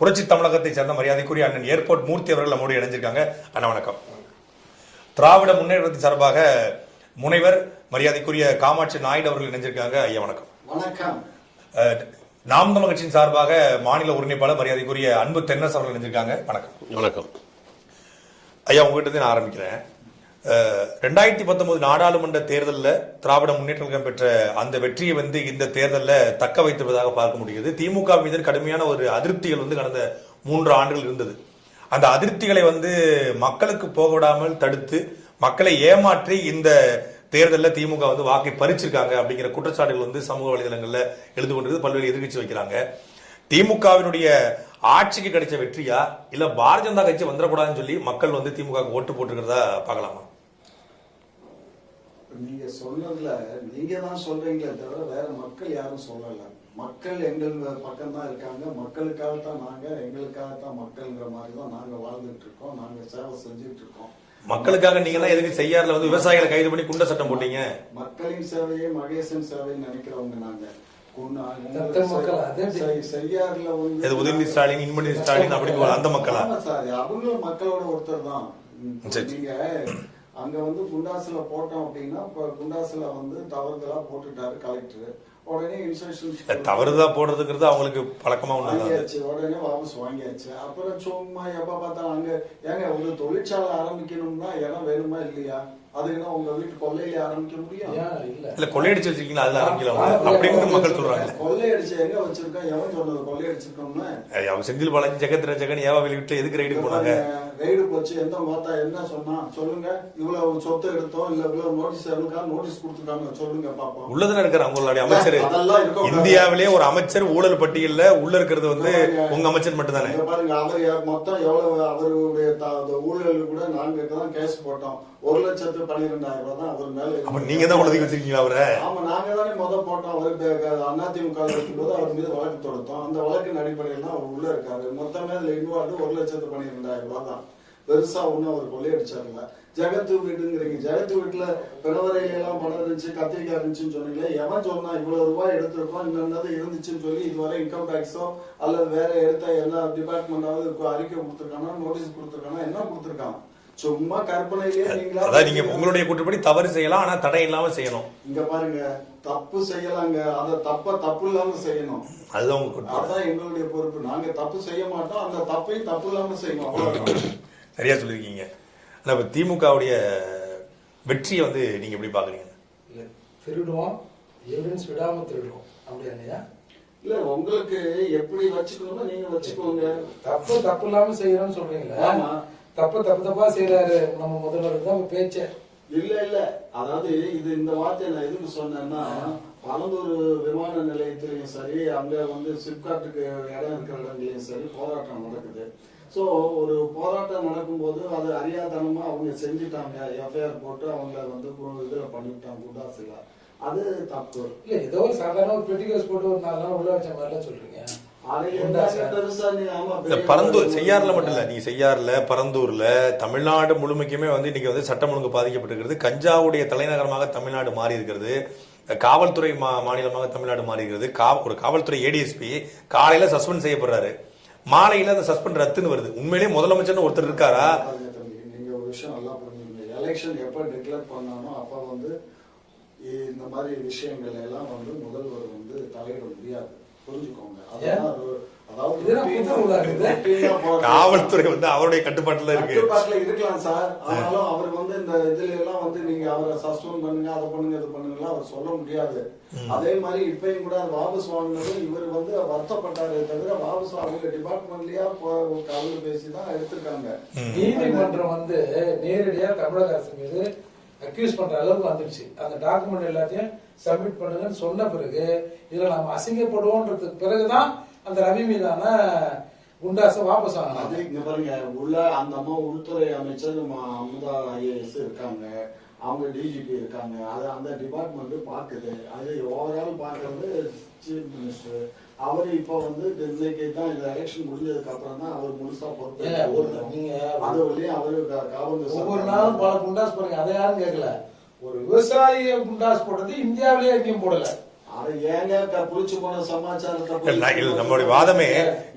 புரட்சி தமிழகத்தை சேர்ந்த மரியாதைக்குரிய அண்ணன் ஏர்போர்ட் மூர்த்தி அவர்கள் நம்மோடு இணைஞ்சிருக்காங்க. அண்ணா வணக்கம். திராவிட முன்னேற்றத்தின் சார்பாக முனைவர் மரியாதைக்குரிய காமாட்சி நாயுடு அவர்கள் இணைஞ்சிருக்காங்க. ஐயா வணக்கம். வணக்கம். நாம் தமிழ் கட்சியின் சார்பாக மாநில ஒருங்கிணைப்பாளர் மரியாதைக்குரிய அன்பு தென்னரசு அவர்கள் இணைஞ்சிருக்காங்க. வணக்கம். வணக்கம் ஐயா, உங்ககிட்ட நான் ஆரம்பிக்கிறேன். 2019 நாடாளுமன்ற தேர்தலில் திராவிட முன்னேற்ற கழகம் பெற்ற அந்த வெற்றியை இந்த தேர்தலில் தக்க வைத்திருப்பதாக பார்க்க முடிகிறது. திமுக மீது கடுமையான ஒரு அதிருப்திகள் கடந்த 3 ஆண்டுகள் இருந்தது. அந்த அதிருப்திகளை மக்களுக்கு போக விடாமல் தடுத்து மக்களை ஏமாற்றி இந்த தேர்தலில் திமுக வாக்கை பறிச்சிருக்காங்க அப்படிங்கிற குற்றச்சாட்டுகள் சமூக வலைதளங்கள்ல எழுது கொண்டிருக்கு. பல்வேறு எதிர்கட்சி வைக்கிறாங்க. திமுகவினுடைய ஆட்சிக்கு கிடைச்ச வெற்றியா இல்ல பாரதிய ஜனதா கட்சி வந்துடக்கூடாதுன்னு சொல்லி மக்கள் திமுக ஓட்டு போட்டுக்கிறதா பார்க்கலாமா? நீங்க சொன்னதுல நீங்க தான் சொல்றீங்களே தவிர வேற மக்கள் யாரும் சொல்லல. மக்கள் எங்கள் பக்கம் தான் இருக்காங்க. மக்களுக்காகத்தான் நாங்க, எங்களுக்காகத்தான் மக்கள்ங்கிற மாதிரி தான் நாங்க வாழ்ந்துட்டு இருக்கோம். நாங்க சேவை செஞ்சுட்டு இருக்கோம். மக்களுக்காக நீங்க தான் எதுக்கு செய்யாறுல விவசாயிகளை கைது பண்ணி குண்ட சட்டம் போட்டீங்க? மக்களின் சேவையை மகேசன் சேவைன்னு நினைக்கிறவங்க நாங்க. உதயநிதி ஸ்டாலின், இன்பநிதி ஸ்டாலின் அப்படி அந்த மக்களா? அவங்க மக்களோட ஒருத்தர் தான். நீங்க அங்க குண்டாசுல போட்டோம் அப்படின்னா குண்டாசுல தவறுதலா போட்டுட்டாரு கலெக்டர். உடனே இன்ஸ்ட்ரக்ஷன் தவறுதா போடுறதுங்கிறது அவங்களுக்கு பழக்கமா வாங்கியாச்சு. உடனே வாபஸ் வாங்கியாச்சு. அப்புறம் சும்மா எப்ப பார்த்தாலும் அங்க ஏங்க ஒரு தொழிற்சாலை ஆரம்பிக்கணும்னா இடம் வேணுமா இல்லையா? அதுக்குன்னா உங்க வீட்டு கொள்ளையில ஆரம்பிக்க முடியும்? இல்ல கொள்ளையடிச்சு வச்சிருக்கீங்களா? அதுல ஆரம்பிக்கலாம் அப்படின்னு மக்கள் சொல்றாங்க. கொள்ளையடிச்சு எங்க வச்சிருக்கோம்? எவன் சொன்னது கொள்ளையடிச்சிருக்கோம்னு? அவங்க செந்தில் பாலாஜி, ஜெகத்ர ஜெகன், ஏவா வெளியிட்டு எதுக்கு ரைடு போனாங்க? ரைடு போச்சு. எந்த மாத்தா என்ன சொன்னா சொல்லுங்க. இவ்வளவு சொத்து எடுத்தோம் இல்ல இவ்வளவு நோட்டீஸ் நோட்டீஸ் கொடுத்துருக்காங்க சொல்லுங்க பாப்போம். உள்ளதுன்னு இருக்கிற அவங்களுடைய அமைச்சர், இந்தியாவிலேயே ஒரு அமைச்சர் ஊழல் பட்டியல்ல உள்ள இருக்கிறது உங்க அமைச்சர் மட்டும் தானே. பாருங்க, அவர் மொத்தம் எவ்வளவு அவருடைய ஊழல் கூட நாங்க தான் கேஸ் போட்டோம். 1,12,000 ரூபாய் தான் அவர் மேல. நீங்க தான் உலகி வச்சிருக்கீங்களா அவரை? ஆமா, நாங்க தானே போட்டோம். அவருக்கு அதிமுக இருக்கும்போது அவர் மீது வழக்கு தொடுத்தோம். அந்த வழக்கின் அடிப்படையில் தான் அவர் உள்ள இருக்காரு. மொத்தமே அதுல இன்வால்வ் 1,12,000 ரூபாய் தான். பெருசா ஒண்ணும் அவர் கொள்ளையடிச்சாருல. ஜெகத்து வீடுங்கிறீங்க. ஜெகத்து வீட்டுல பிறவரையில எல்லாம் பணம் இருந்துச்சு, கத்திரிக்காய் இருந்துச்சுன்னு சொன்னீங்களே. எவன் சொன்னா இவ்வளவு ரூபாய் எடுத்திருக்கோம் இன்னொன்னது இருந்துச்சுன்னு சொல்லி இதுவரை இன்கம் டாக்ஸோ அல்லது வேற எடுத்த எல்லா டிபார்ட்மெண்டாவது அறிக்கை கொடுத்துருக்கானா, நோட்டீஸ் கொடுத்துருக்கானா, என்ன கொடுத்துருக்கான்? சும்மா கற்பனையிலேயே நீங்க உங்களுடைய குற்றப்படி தவறு செய்யலாம், ஆனா தடை இல்லாம செய்யணும். இங்க பாருங்க, தப்பு செய்யலாங்க. அத தப்பு இல்லாம செய்யணும். அதுதான் உங்க குற்றம். அதான் எங்களுடைய பொறுப்பு. நாங்க தப்பு செய்ய மாட்டோம். அந்த தப்பையும் தப்பு இல்லாம செய்யணும். சரியா சொல்லிருக்கீங்க. திமுகவுடைய வெற்றியை நீங்க எப்படி பாக்குறீங்க? திருடுவோம், எவிடன்ஸ் விடாம திருடுவோம் அப்படியா? இல்ல, உங்களுக்கு எப்படி வச்சுக்கணுமோ நீங்க வச்சுக்கோங்க. தப்பு இல்லாம செய்யறோம்னு சொல்றீங்களா? தப்பா செய்யறாரு நம்ம முதல்வர் தான் பேச்ச. இல்ல அதாவது இது இந்த வார்த்தையை நான் எதுக்கு சொன்னேன்னா, பலந்தூர் விமான நிலையத்திலையும் சரி, அங்க சிப்காட்டுக்கு இடம் இருக்கிற இடங்களையும் சரி போராட்டம் நடக்குது. சோ ஒரு போராட்டம் நடக்கும் போது அது அறியாதனமா அவங்க செஞ்சுட்டாங்க. எஃப்ஐஆர் போட்டு அவங்கள இதுல பண்ணிவிட்டாங்க குண்டாசுல. அது தப்பு இல்ல. ஏதோ சாதாரண ஒரு பெட்டிகோஸ் போட்டு ஒரு 4 நாள் உள்ள வச்ச மாதிரிலாம் சொல்றீங்க. பரந்தூர் செய்யாறுல மட்டும் இல்ல, நீங்க செய்யாறுல, பரந்தூர்ல, தமிழ்நாடு முழுமைக்குமே இன்னைக்கு சட்டம் ஒழுங்கு பாதிக்கப்பட்டிருக்கிறது. கஞ்சாவுடைய தலைநகரமாக தமிழ்நாடு மாறி இருக்கிறது. காவல்துறை மாநிலமாக தமிழ்நாடு மாறி இருக்கிறது. ஒரு காவல்துறை ஏடிஎஸ்பி காலையில சஸ்பெண்ட் செய்யப்படுறாரு, மாலையில அந்த சஸ்பெண்ட் ரத்துன்னு வருது. உண்மையிலேயே முதலமைச்சர் ஒருத்தர் இருக்காரா? நீங்க ஒரு விஷயம் நல்லா புரிஞ்சுங்க. எலெக்ஷன் எப்ப டிக்ளேர் பண்ணானோ அப்ப இந்த மாதிரி விஷயங்கள் எல்லாம் முதல்வர் தலையிட முடியாது. புரிஞ்சுக்கோங்க. காவல்துறை அவருடைய கட்டுப்பாட்டுல இருக்கலாம் சார். ஆனாலும் அவர் இந்த இதுல எல்லாம் நீங்க அவரை சஸ்பெண்ட் பண்ணுங்க, அதை பண்ணுங்க, இது பண்ணுங்க அவர் சொல்ல முடியாது. அதே மாதிரி இப்பயும் கூட வாபஸ் வாங்கினது இவர் வருத்தப்பட்டாரே தவிர வாபஸ் அவங்க டிபார்ட்மெண்ட்லயா கலந்து பேசிதான் எடுத்திருக்காங்க. நீதிமன்றம் நேரடியா தமிழக அரசு மீது அக்யூஸ் பண்ற அளவுக்கு வந்துருச்சு. அந்த டாக்குமெண்ட் எல்லாத்தையும் சப்மிட் பண்ணுங்கன்னு சொன்ன பிறகு இதுல நாம அசிங்கப்படுவோன்றதுக்கு பிறகுதான் அந்த ரவி மீதான குண்டாசை வாபஸ் ஆனாங்க. இங்க பாருங்க, உள்ள அந்த அம்மா உள்துறை அமைச்சர் அமுதா IAS இருக்காங்க, அவங்க டிஜிபி இருக்காங்க. அது அந்த டிபார்ட்மெண்ட் பாக்குது. அது ஓவரால் பாக்குறது சீஃப் மினிஸ்டர். அவரு இப்ப இன்னைக்கு தான் இந்த எலெக்ஷன் முடிஞ்சதுக்கு அப்புறம் தான் அவர் முழுசா பொறுப்பு. அது வழியும் அவரு ஒவ்வொரு நாளும் பல குண்டாஸ் போறீங்க. அதை யாரும் கேட்கல. ஒரு விவசாயிய குண்டாஸ் போடுறது இந்தியாவிலேயே எங்கேயும் போடல. அதை அது ஏங்க புளிச்சு போன சமாச்சாரத்தை நம்மளுடைய வாதமே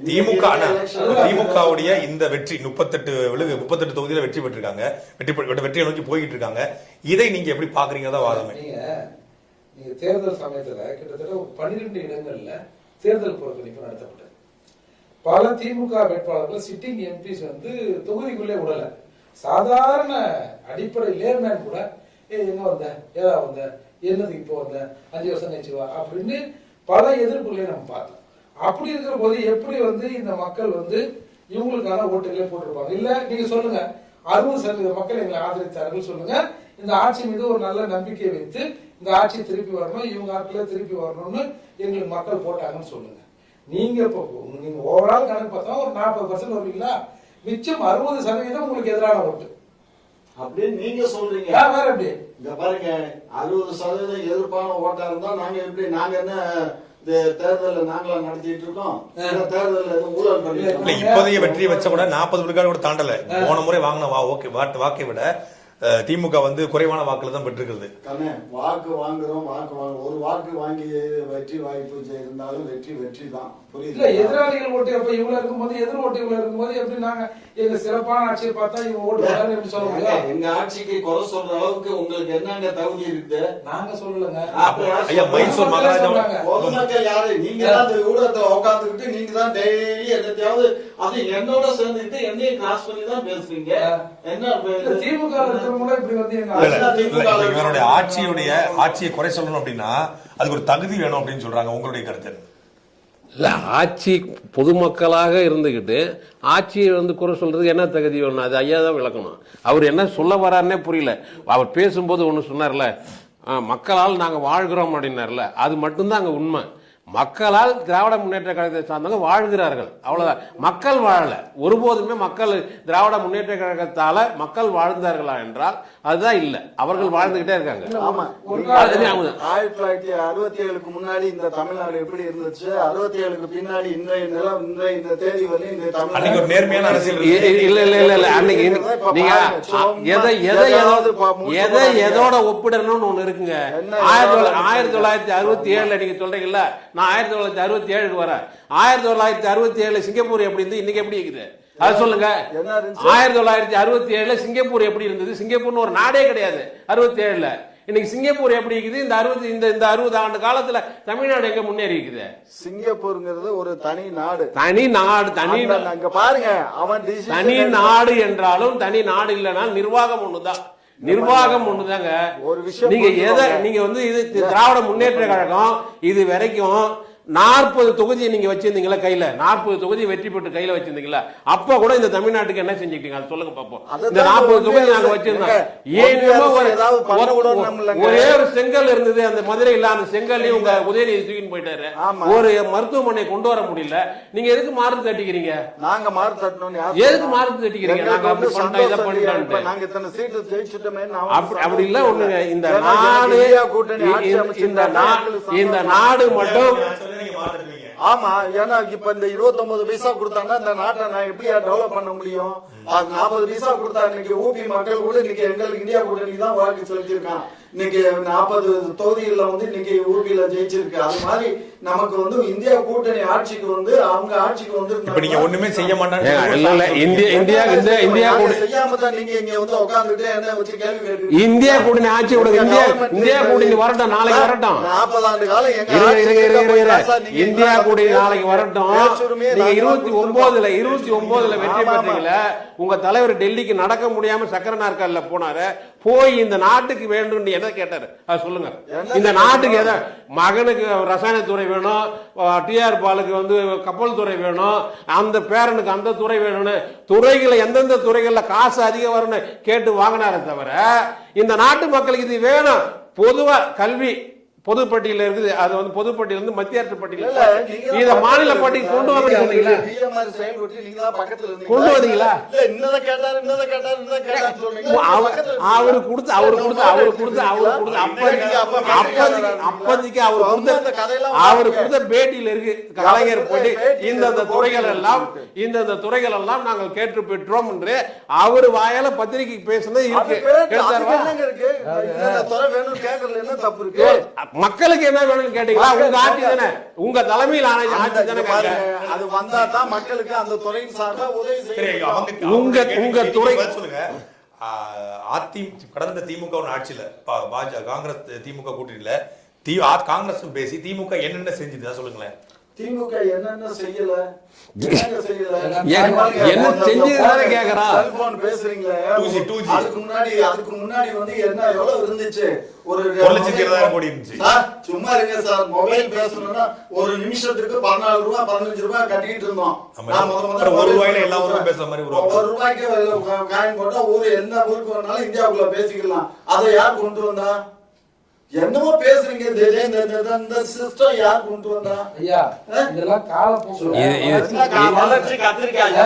திமுகவுடைய இந்த வெற்றி 38 தொகுதியில வெற்றி பெற்றிருக்காங்க, வெற்றியை நோக்கி போய்கிட்டு இருக்காங்க. இதை நீங்க எப்படி பாக்குறீங்க வாதமே? நீங்க தேர்தல் சமயத்துல கிட்டத்தட்ட 12 இடங்கள்ல தேர்தல் புறக்கணிப்பு நடத்தப்பட்டது. பல திமுக வேட்பாளர்கள் சிட்டிங் எம்பிஸ் வந்து தொகுதிக்குள்ளே விடல. சாதாரண அடிப்படை லேர்மேன் கூட எங்க வந்த, ஏதா வந்த, என்னது இப்போ வந்த, 5 வருஷம் கழிச்சு வா அப்படின்னு பல எதிர்ப்புகளை நம்ம பார்த்தோம். அப்படி இருக்கிற போது எப்படி வந்து இந்த மக்கள் வந்து இவங்களுக்கான ஓட்டுகளே போட்டிருப்பாங்க? இல்ல நீங்க சொல்லுங்க, 60% மக்கள் எங்களை ஆதரித்தார்கள் சொல்லுங்க. இந்த ஆட்சி மீது ஒரு நல்ல நம்பிக்கை வைத்து இந்த ஆட்சி திருப்பி வரணும், இவங்க ஆட்களே திருப்பி வரணும்னு எங்களுக்கு மக்கள் போட்டாங்கன்னு சொல்லுங்க. நீங்க ஓவரால் கணக்கு பார்த்தா ஒரு 40% வருவீங்களா? மிச்சம் 60% உங்களுக்கு எதிரான ஓட்டு அப்படின்னு நீங்க சொல்றீங்க. வேற எப்படி? இங்க பாருங்க, 60% எதிர்ப்பான ஓட்டா இருந்தா நாங்க எப்படி, நாங்க என்ன தேர்தல் நாங்களா நடத்திட்டு இருக்கோம்? தேர்தல் எதுவும் ஊழல் பண்ணி இப்போதைய வெற்றியை வச்ச கூட 40 விழுக்காடு கூட தாண்டல. போன முறை வாங்கின வாக்கை விட திமுக வந்து குறைவான வாக்குல தான் பெற்றிருக்கிறது. வாக்கு வாங்குறோம், ஒரு வாக்கு வாங்கி வெற்றி வாய்ப்பு இருந்தாலும் வெற்றி தான். புரியுது? எதிராளிகள் ஓட்டு அப்ப இவ்வளவு இருக்கும்போது, எதிர் ஓட்டு இவ்வளவு இருக்கும்போது எப்படி நாங்க எங்க சிறப்பான ஆட்சியை பார்த்தா இவங்க ஓட்டு எப்படி சொல்ல முடியும்? எங்க ஆட்சிக்கு குறை சொல்ற அளவுக்கு உங்களுக்கு என்னங்க தகுதி இருக்கு? நாங்க சொல்லலங்க. ஐயா, மைசூர் மகாராஜா பொதுமக்கள் யாரு? நீங்க தான் அந்த ஊடகத்தை உட்காந்துக்கிட்டு நீங்க தான் டெய்லி என்னத்தையாவது அது என்னோட சேர்ந்துக்கிட்டு என்னையும் கிராஸ் பண்ணி தான் பேசுறீங்க. என்ன திமுக இப்படி வந்து இவருடைய ஆட்சியை குறை சொல்லணும் அப்படின்னா அதுக்கு ஒரு தகுதி வேணும் அப்படின்னு சொல்றாங்க. உங்களுடைய கருத்து இல்ல, ஆட்சி பொதுமக்களாக இருந்துகிட்டு ஆட்சியை வந்து குறை சொல்றதுக்கு என்ன தகுதி வேணும்? அது ஐயா தான் விளக்கணும். அவர் என்ன சொல்ல வர்றாருன்னே புரியல. அவர் பேசும்போது ஒண்ணு சொன்னார்ல, மக்களால் நாங்க வாழ்கிறோம் அப்படின்னார்ல, அது மட்டும்தான் அங்க உண்மை. மக்களால் திராவிட முன்னேற்ற கழகத்தை சார்ந்தவங்க வாழ்கிறார்கள், அவ்வளவுதான். மக்கள் வாழல. ஒருபோதுமே மக்கள் திராவிட முன்னேற்ற கழகத்தால மக்கள் வாழ்ந்தார்களா என்றால் அதுதான் இல்ல. அவர்கள் வாழ்ந்துகிட்டே இருக்காங்க. 1967க்கு முன்னாடி இந்த தமிழ்நாடு எப்படி இருந்துச்சு, 67க்கு பின்னாடி இன்றைய நிலம், இந்த தேதி வரை இந்த தமிழ்நாடு ஒரு நேர்மையான அரசியல் இல்ல. அன்னைக்கு நீங்க எதை எதோட ஒப்பிடணும்னு ஒண்ணு இருக்குங்க. 1967 நீங்க சொல்றீங்கல்ல, நான் 1967க்கு வரேன். 1967 சிங்கப்பூர் எப்படி இருந்து இன்னைக்கு எப்படி இருக்குது அது சொல்லுங்க. 1967 சிங்கப்பூர் எப்படி இருந்தது? சிங்கப்பூர்னு ஒரு நாடே கிடையாது 67ல. இன்னைக்கு சிங்கப்பூர் எப்படி இருக்குது? இந்த 60 ஆண்டு காலத்துல தமிழ்நாடு எங்க முன்னேறி இருக்குது? சிங்கப்பூர்ங்கிறது ஒரு தனி நாடு. அங்க பாருங்க, அவன் தனி நாடு என்றாலும் தனி நாடு இல்லைனாலும் நிர்வாகம் ஒண்ணுதாங்க. ஒரு விஷயம் நீங்க வந்து இது திராவிட முன்னேற்ற கழகம் இது வரைக்கும் 40 தொகுதியை நீங்க வச்சிருந்தீங்களா கையில? 40 தொகுதி வெற்றி பெற்று கையில வச்சிருந்தீங்களா? அப்ப கூட இந்த தமிழ்நாட்டுக்கு என்ன செஞ்சுக்கிட்டீங்க அது சொல்லுங்க பாப்போம். இந்த 40 தொகுதி நாங்க வச்சிருந்தோம். ஒரே ஒரு செங்கல் இருந்தது அந்த மதுரையில, அந்த செங்கல்லையும் உங்க உதயநிதி தூக்கின்னு போயிட்டாரு. ஒரு மருத்துவமனை கொண்டு வர முடியல. நீங்க எதுக்கு மாறு தட்டிக்கிறீங்க? நாங்க மாறு தட்டணும். எதுக்கு மாறு தட்டிக்கிறீங்க? நாங்க அப்படி பண்ணிட்டோம் இதை பண்ணிட்டோம். நாங்க இத்தனை சீட்டு ஜெயிச்சுட்டோமே. அப்படி இல்ல ஒண்ணுங்க. இந்த நாடு மட்டும் ஆமா, ஏன்னா இப்ப இந்த 29 பைசா கொடுத்தாங்கன்னா இந்த நாட்டை நான் எப்படியா டெவலப் பண்ண முடியும்? 40 பைசா கொடுத்தா இன்னைக்கு ஊபி மக்கள் கூட இன்னைக்கு எங்களுக்கு இந்தியா கூட்டணி தான் வாக்கு செலுத்திருக்கான். இன்னைக்கு 40 தொகுதிகளில் வந்து இன்னைக்கு ஊபியில ஜெயிச்சிருக்கு. அது மாதிரி நமக்கு வந்து இந்தியா கூட்டணி ஆட்சிக்கு வந்து அவங்க ஆட்சிக்கு வந்து நீங்க ஒண்ணுமே செய்ய மாட்டாங்க. செய்யாம தான் நீங்க இங்க வந்து உட்கார்ந்துட்டு என்ன வச்சு கேள்வி கேட்குறீங்க? இந்தியா கூட்டணி ஆட்சி இந்தியா கூட்டணி வரட்டும், நாளைக்கு வரட்டும். 40 ஆண்டு காலம் இந்தியா கூட்டணி நாளைக்கு வரட்டும். நீங்க 29ல வெற்றி பெற்றீங்களா? உங்க தலைவர் டெல்லிக்கு நடக்க முடியாம சக்கர நாற்காலில போனாரு. போய் இந்த நாட்டுக்கு வேண்டும் என்ன கேட்டாரு அது சொல்லுங்க. இந்த நாட்டுக்கு எதை மகனுக்கு ரசாயனத்துறை வேணும், டிஆர் பாலுக்கு வந்து கப்பல் துறை வேணும், அந்த பேரனுக்கு அந்த துறை வேணும்னு துறைகளை எந்தெந்த துறைகள்ல காசு அதிகம் வரும்னு கேட்டு வாங்கினாரே தவிர இந்த நாட்டு மக்களுக்கு இது வேணும். பொதுவா கல்வி பொதுப்பட்டியல இருக்குது, அது வந்து பொதுப்பட்டியல இருந்து மத்திய அரசு பட்டியல இத மாநில பட்டியல் கொண்டு வந்து சொன்னீங்களா? கொண்டு வந்தீங்களா? அவரு கொடுத்து அப்போதைக்கு அவரு கொடுத்த பேட்டியில இருக்கு. கலைஞர் போயிட்டு இந்த துறைகள் எல்லாம் நாங்கள் கேட்டு பெற்றோம் என்று அவரு வாயால பத்திரிகைக்கு பேசுனது இருக்கு. மக்களுக்கு என்ன வேணும்னு கேட்டீங்களா? உங்க ஆட்சி தானே, உங்க தலைமையில் ஆட்சி தானே. அது வந்தா தான் மக்களுக்கு அந்த துறையின் சார்பா உதவி செய்யும். உங்க துறை சொல்லுங்க. கடந்த திமுக ஆட்சியில காங்கிரஸ் திமுக கூட்டணியில காங்கிரஸ் பேசி திமுக என்னென்ன செஞ்சது சொல்லுங்களேன். திமுக என்னென்ன செய்யல, என்ன செஞ்சதுதானே கேக்குறா. செல்போன் பேசுறீங்களே, அதுக்கு முன்னாடி வந்து என்ன எவ்வளவு இருந்துச்சு? ஒரு 1,20,000 கோடி இருந்துச்சு. சும்மா இருங்க சார், மொபைல் பேசணும்னா ஒரு நிமிஷத்துக்கு 14 ரூபாய் 15 ரூபாய் கட்டிட்டு இருந்தோம். ₹1 எல்லா ஊரும் பேசுற மாதிரி ₹1 காயின் போட்டா ஊரு எந்த ஊருக்கு வேணாலும் இந்தியாவுக்குள்ள பேசிக்கலாம். அதை யார் கொண்டு வந்தா? என்னமோ பேசுறீங்க, இந்த சிஸ்டம் யார் கொண்டு வந்தா? ஐயா, இதெல்லாம் காலப்போக்கு. வளர்ச்சி கத்திரிக்காய்.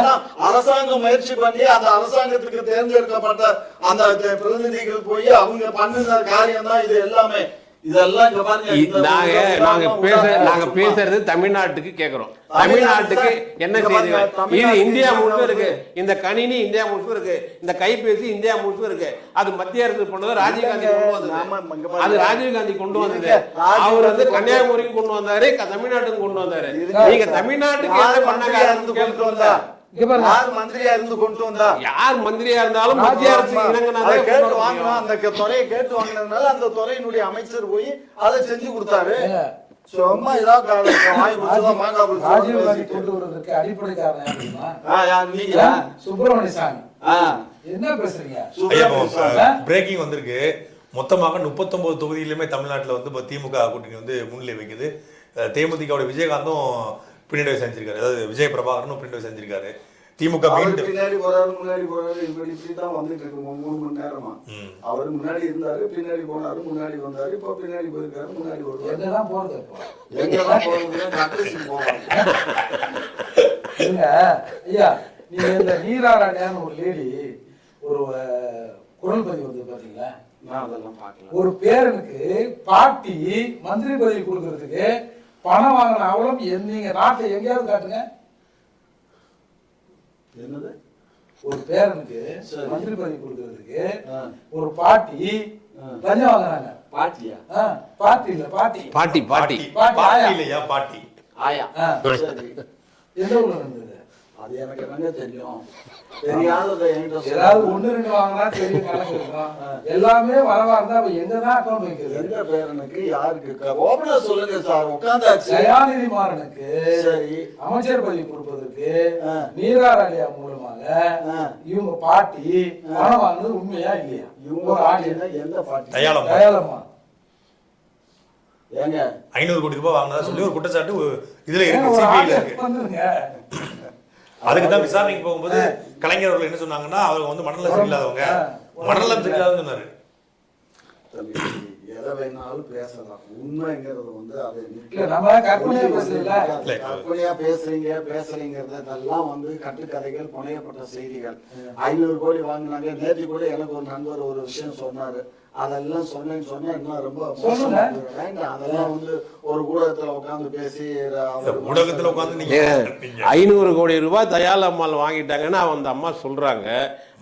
அரசாங்கம் முயற்சி பண்ணி அந்த அரசாங்கத்துக்கு தேர்ந்தெடுக்கப்பட்ட அந்த பிரதிநிதிகள் போய் அவங்க பண்ணுற காரியம் தான் இது எல்லாமே. இதெல்லாம் இங்க பாருங்க, நாங்க பேசுறது தமிழ்நாட்டுக்கு கேக்குறோம். தமிழ்நாட்டுக்கு என்ன செய்யுங்க? இது இந்தியா முழுக்க இருக்கு. இந்த கணினி இந்தியா முழுக்க இருக்கு. இந்த கைபேசி இந்தியா முழுக்க இருக்கு. அது மத்திய அரசு பண்ணது, ராஜீவ்காந்தி கொண்டு வந்தது. அது ராஜீவ்காந்தி கொண்டு வந்தது. அவர் வந்து கன்னியாகுமரிக்கு கொண்டு வந்தாரு, தமிழ்நாட்டுக்கு கொண்டு வந்தாரு. நீங்க தமிழ்நாட்டுக்கு என்ன பண்ணாங்க? யார் மந்திரியா இருந்து கொண்டு வந்தா? யார் மந்திரியா இருந்தாலும் மத்திய அரசு கேட்டு வாங்கணும். அந்த துறையை கேட்டு வாங்கினதுனால அந்த துறையினுடைய அமைச்சர் போய் அதை செஞ்சு கொடுத்தாரு. சும்மா ஏதாவது ராஜீவ்காந்தி கொண்டு வருவதற்கு அடிப்படை காரணம் சுப்பிரமணிய சாமி. என்ன பேசுறீங்க? பிரேக்கிங் வந்திருக்கு. மொத்தமாக 39 தொகுதியிலுமே தமிழ்நாட்டில் வந்து திமுக கூட்டணி வந்து முன்னிலை வைக்குது. தேமுதிக விஜயகாந்தும் பின்னடைவு செஞ்சிருக்காரு. அதாவது விஜய் பிரபாகரனும் பின்னடைவு செஞ்சிருக்காரு. திமுக பின்னாடி போறாரு, முன்னாடி போறாரு, இப்படிதான் வந்துட்டு இருக்கு 3 மணி நேரமா. அவரு முன்னாடி இருந்தாரு, பின்னாடி போனாரு, முன்னாடி வந்தாரு, இப்ப பின்னாடி போயிருக்காரு, முன்னாடி வருவாரு. எங்கதான் போறது? எங்கதான் போறாங்க? ஐயா, நீங்க இந்த நீராராணியான ஒரு லேடி ஒரு குரல் பதிவு வந்து பாத்தீங்களா? நான் அதெல்லாம் பாக்கல. ஒரு பேரனுக்கு பாட்டி மந்திரி பதவி கொடுக்கறதுக்கு பணம் வாங்கின அவளும் நீங்க நாட்டை எங்கேயாவது காட்டுங்க. என்னது? ஒரு பேரனுக்கு மந்திரி பதவி கொடுக்கறதுக்கு ஒரு பாட்டி லஞ்சம் வாங்குறாங்க. பாட்டியா? பாட்டி இல்ல, பாட்டி பாட்டி பாட்டி பாட்டி இல்லையா, பாட்டி ஆயா. எந்த ஊர்ல இருந்தது? அது எனக்கு என்னங்க தெரியும். தெரியாததை ஏதாவது 1-2 வாங்கினா தெரியும், கணக்கு இருக்கும். எல்லாமே வரவா இருந்தா எங்கதான் அக்கௌண்ட் வைக்கிறது? எந்த பேரனுக்கு யாருக்கு? ஓபனா சொல்லுங்க சார். உட்காந்தாச்சு. தயாநிதி மாறனுக்கு சரி அமைச்சர் பதவி கொடுப்பதற்கு நீராராணியா மூலமாக இவங்க பாட்டி பணம் வாங்கினது உண்மையா இல்லையா? இவங்க ஆட்சியில எந்த பாட்டி? தயாளம்மா. ஏங்க 500 கோடி ரூபாய் வாங்கினதா சொல்லி ஒரு குற்றச்சாட்டு இதுல இருக்கு, சிபிஐல இருக்கு. அதுக்கு தான் விசாரணைக்கு போகும்போது கலைஞர் அவர்கள் என்ன சொன்னாங்கன்னா, அவங்க வந்து மனநலம் சரியில்லாதவங்க, மனநலம் சரியில்லாதவங்க சொன்னாரு. எதை வேணாலும் பேசலாம். உண்மைங்கிறது வந்து அது கற்பனையா பேசுறீங்கிறதெல்லாம் வந்து கட்டுக்கதைகள், புனையப்பட்ட செய்திகள். 500 கோடி வாங்கினாங்க. நேற்று கூட எனக்கு ஒரு நண்பர் ஒரு விஷயம் சொன்னாரு. அதெல்லாம் சொன்னா இன்னும் ரொம்ப வேண்டாம். அதெல்லாம் வந்து ஒரு ஊடகத்துல உட்காந்து பேசி ஊடகத்துல உட்காந்து 500 கோடி ரூபாய் தயாள் அம்மாள் வாங்கிட்டாங்கன்னு அந்த அம்மா சொல்றாங்க.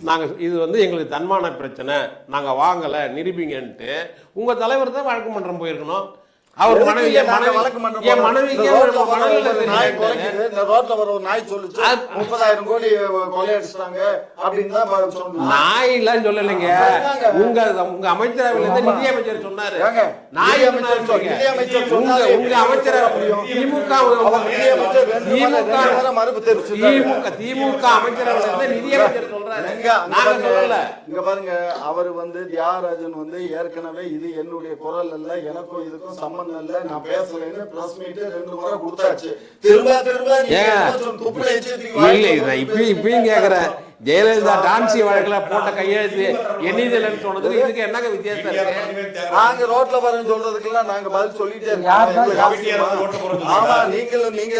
நாங்க இது வந்து எங்களுக்கு தன்மான பிரச்சனை, நாங்க வாங்கல நிரூபிங்கன்ட்டு உங்க தலைவர் தான் வழக்கு மன்றம் போயிருக்கணும். அவர் மனைவி ரோட்ல வர ஒரு நாய் சொல்லுச்சு 30,000 கோடி கொள்ளையடிச்சாங்க அப்படின்னு தான் சொன்னாங்க. நாய் எல்லாம் சொல்லலைங்க. உங்க அமைச்சரவையில இருந்து நிதி அமைச்சர் சொன்னாரு. நாய் அமைச்சர் உங்க அமைச்சரவை திமுக அமைச்சரவையில இருந்து நிதி அமைச்சர் சொல்றாரு. நாங்க சொல்லல. இங்க பாருங்க, அவர் வந்து தியாகராஜன் வந்து ஏற்கனவே இது என்னுடைய குரல் அல்ல, எனக்கும் இதுக்கும் சம்பந்தம் இல்ல, நான் பேசலைன்னு பிரஸ் மீட் 2 முறை கொடுத்தாச்சு. திரும்ப இப்பயும் கேக்குறேன், ஜெயலலிதா டான்சி வழக்குல போட்ட கையெழுத்து எண்ணிதல் சொன்னதுக்கு இதுக்கு என்னங்க வித்தியாசம் இருக்கு? நாங்க ரோட்ல வரேன்னு சொல்றதுக்கெல்லாம் நாங்க பதில் சொல்லிட்டே இருக்கோம். ஆமா, நீங்க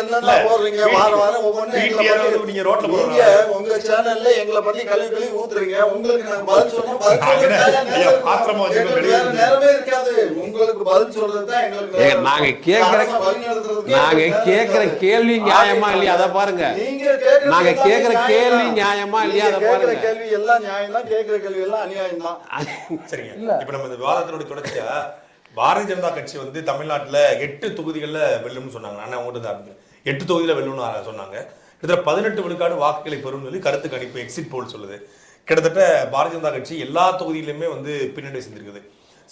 என்ன போடுறீங்க? வாரம் ஒவ்வொன்றும் நீங்க ரோட்ல போறீங்க. உங்க சேனல்ல எங்களை பத்தி கழுவி ஊத்துறீங்க. உங்களுக்கு நாங்க பதில் சொன்னா நேரமே இருக்காது. உங்களுக்கு பதில் சொல்றதுதான் எங்களுக்கு. நாங்க கேக்குற கேள்வி நியாயமா இல்லையா அதை பாருங்க. நாங்க கேக்குற கேள்வி நியாயமா இல்லையா அதை பாருங்க. கேள்வி எல்லாம் நியாயம் தான், கேக்குற கேள்வி எல்லாம் அநியாயம் தான். சரிங்க. இப்ப நம்ம இந்த விவாதத்தினுடைய தொடர்ச்சியா பாரதிய ஜனதா கட்சி வந்து தமிழ்நாட்டுல 8 தொகுதிகள்ல வெல்லும்னு சொன்னாங்க. நான் உங்கள்கிட்ட தான் 8 தொகுதியில வெல்லும்னு சொன்னாங்க. கிட்டத்தட்ட 18 விழுக்காடு வாக்குகளை பெறும் சொல்லி கருத்து கணிப்பு எக்ஸிட் போல் சொல்லுது. கிட்டத்தட்ட பாரதிய ஜனதா கட்சி எல்லா தொகுதியிலுமே வந்து பின்னடை செஞ்சிருக்குது.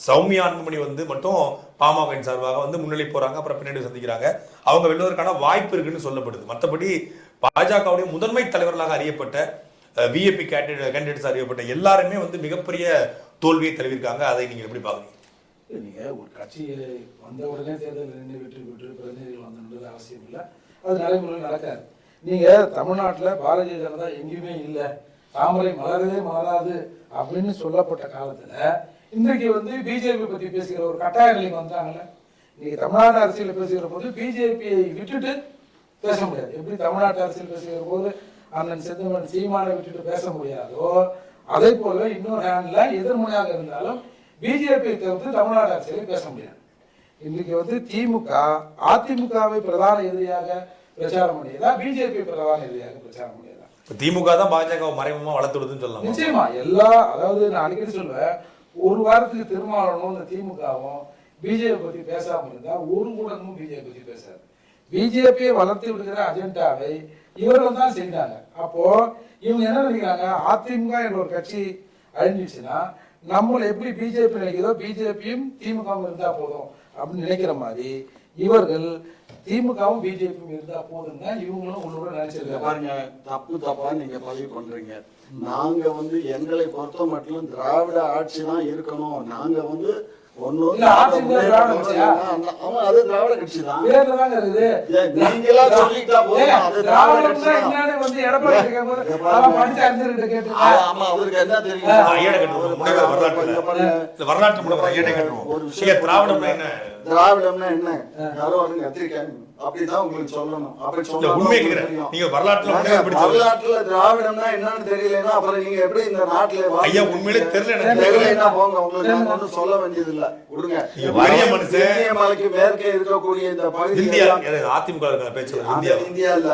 சௌமியா அன்புமணி வந்து மட்டும் பாமகவின் சார்பாக வந்து முன்னிலை போறாங்க, அப்புறம் பின்னாடி சந்திக்கிறாங்க. அவங்க வெல்வதற்கான வாய்ப்பு இருக்குன்னு சொல்லப்படுது. மற்றபடி பாஜகவுடைய முதன்மை தலைவர்களாக அறியப்பட்ட விஏபி கேண்டிடேட்ஸ் அறியப்பட்ட எல்லாருமே வந்து மிகப்பெரிய தோல்வியை தழுவிருக்காங்க. அதை நீங்க எப்படி பாக்குறீங்க? நீங்க ஒரு கட்சி வந்த உடனே தேர்தல் நின்று வெற்றி பெற்று பிரதிநிதிகள் வந்தது அவசியம் இல்லை, அது நடைமுறையில் நடக்காது. நீங்க தமிழ்நாட்டுல பாரதிய ஜனதா எங்கேயுமே இல்லை, தாமரை மலரவே மலராது அப்படின்னு சொல்லப்பட்ட காலத்துல இன்றைக்கு வந்து பிஜேபி பத்தி பேசுகிற ஒரு கட்டாய நிலைக்கு வந்தாங்கல்ல. நீங்க தமிழ்நாடு அரசியல் பேசுகிற போது பிஜேபியை விட்டுட்டு பேச முடியாது. எப்படி தமிழ்நாட்டு அரசியல் பேசுகிற போது அண்ணன் செந்தமன் சீமானை விட்டுட்டு பேச முடியாதோ, அதே போல இன்னொரு ஹேண்ட்ல எதிர்மறையாக இருந்தாலும் பிஜேபியை தவிர்த்து தமிழ்நாடு அரசியலை பேச முடியாது. இன்னைக்கு வந்து திமுக அதிமுகவை பிரதான எதிரியாக பிரச்சாரம் பண்ணியதா, பிஜேபி பிரதான எதிரியாக பிரச்சாரம் பண்ணியதா? திமுக தான் பாஜக மறைமுகமா வளர்த்துடுதுன்னு சொல்லலாம். நிச்சயமா அதாவது நான் அடிக்கடி சொல்லுவேன், ஒரு வாரத்துக்கு திருமாவளவனும் இந்த திமுகவும் பிஜேபி பத்தி பேசாம இருந்தா ஒரு ஊடகமும் பிஜேபி பத்தி பேசாது. பிஜேபியை வளர்த்து விடுகிற அஜெண்டாவை இவர்கள் தான் செய்தாங்க. அப்போ இவங்க என்ன நினைக்கிறாங்க, அதிமுக என்ற ஒரு கட்சி அழிஞ்சிச்சுன்னா நம்மள எப்படி பிஜேபி நினைக்கிறதோ பிஜேபியும் திமுகவும் இருந்தா போதும் அப்படின்னு நினைக்கிற மாதிரி இவர்கள் திமுகவும் பிஜேபியும் இருந்தா போதுன்னா இவங்களும் உள்ளூர நினைச்சிருக்காங்க. பாருங்க, தப்பா நீங்க பதிவு பண்றீங்க. நாங்க வந்து எங்களை பொறுத்த மட்டும் திராவிட ஆட்சி தான் இருக்கணும். நாங்க வந்து அது திராவிட கட்சி தான். நீங்களா சொல்லிட்டா போதும், அது திராவிட கட்சி தான். ஆமா, அவருக்கு என்ன தெரியும்? ஒரு விஷயம், திராவிடம்னா என்ன, யாரோ கத்திரிக்காய் அப்படிதான் உங்களுக்கு சொல்லணும். அப்படி சொன்னா வரலாற்றுல திராவிடம்னா என்னன்னு தெரியலன்னா அப்புறம் நீங்க எப்படி இந்த நாட்டுல தெரியலன்னா போங்க, உங்களுக்கு நான் ஒண்ணும் சொல்ல வேண்டியது இல்ல, விடுங்க. இந்திய மலைக்கு மேற்கே இருக்கக்கூடிய இந்த பகுதி இந்தியா இல்ல,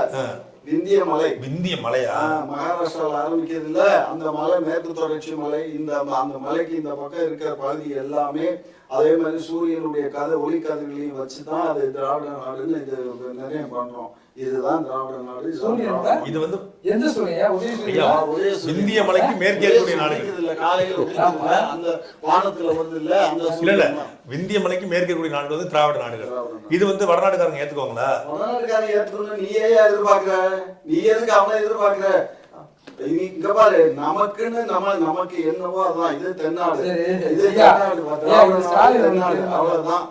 விந்திய மலை. விந்திய மலையா? மகாராஷ்டிரால ஆரம்பிக்கிறது இல்ல, அந்த மலை மேற்கு தொடர்ச்சி மலை. அந்த மலைக்கு இந்த பக்கம் இருக்கிற பகுதி எல்லாமே அதே மாதிரி சூரியனுடைய ஒளி கதிர்களையும் வச்சுதான் அது திராவிட நாடுன்னு இது நிர்ணயம் பண்றோம். இதுதான் திராவிட நாடு. இது வந்து எந்த இந்திய மலைக்கு மேற்கே இருக்கக்கூடிய நாடு இல்ல, காலையில அந்த வானத்துல வருது இல்ல, அந்த இல்ல விந்திய மலைக்கு மேற்கே இருக்கக்கூடிய நாடு வந்து திராவிட நாடுகள். இது வந்து வடநாடுக்காரங்க ஏத்துக்குவாங்களா? வடநாடுக்காரங்க ஏத்துக்கணும். நீ ஏன் எதிர்பார்க்கிற? நீ எதுக்கு அவனை எதிர்பார்க்கிற? இங்க பாரு, நமக்குன்னு நமக்கு என்னவோ அதான். இது தென்னாடு, இது தென்னாடு, அவ்வளவுதான்.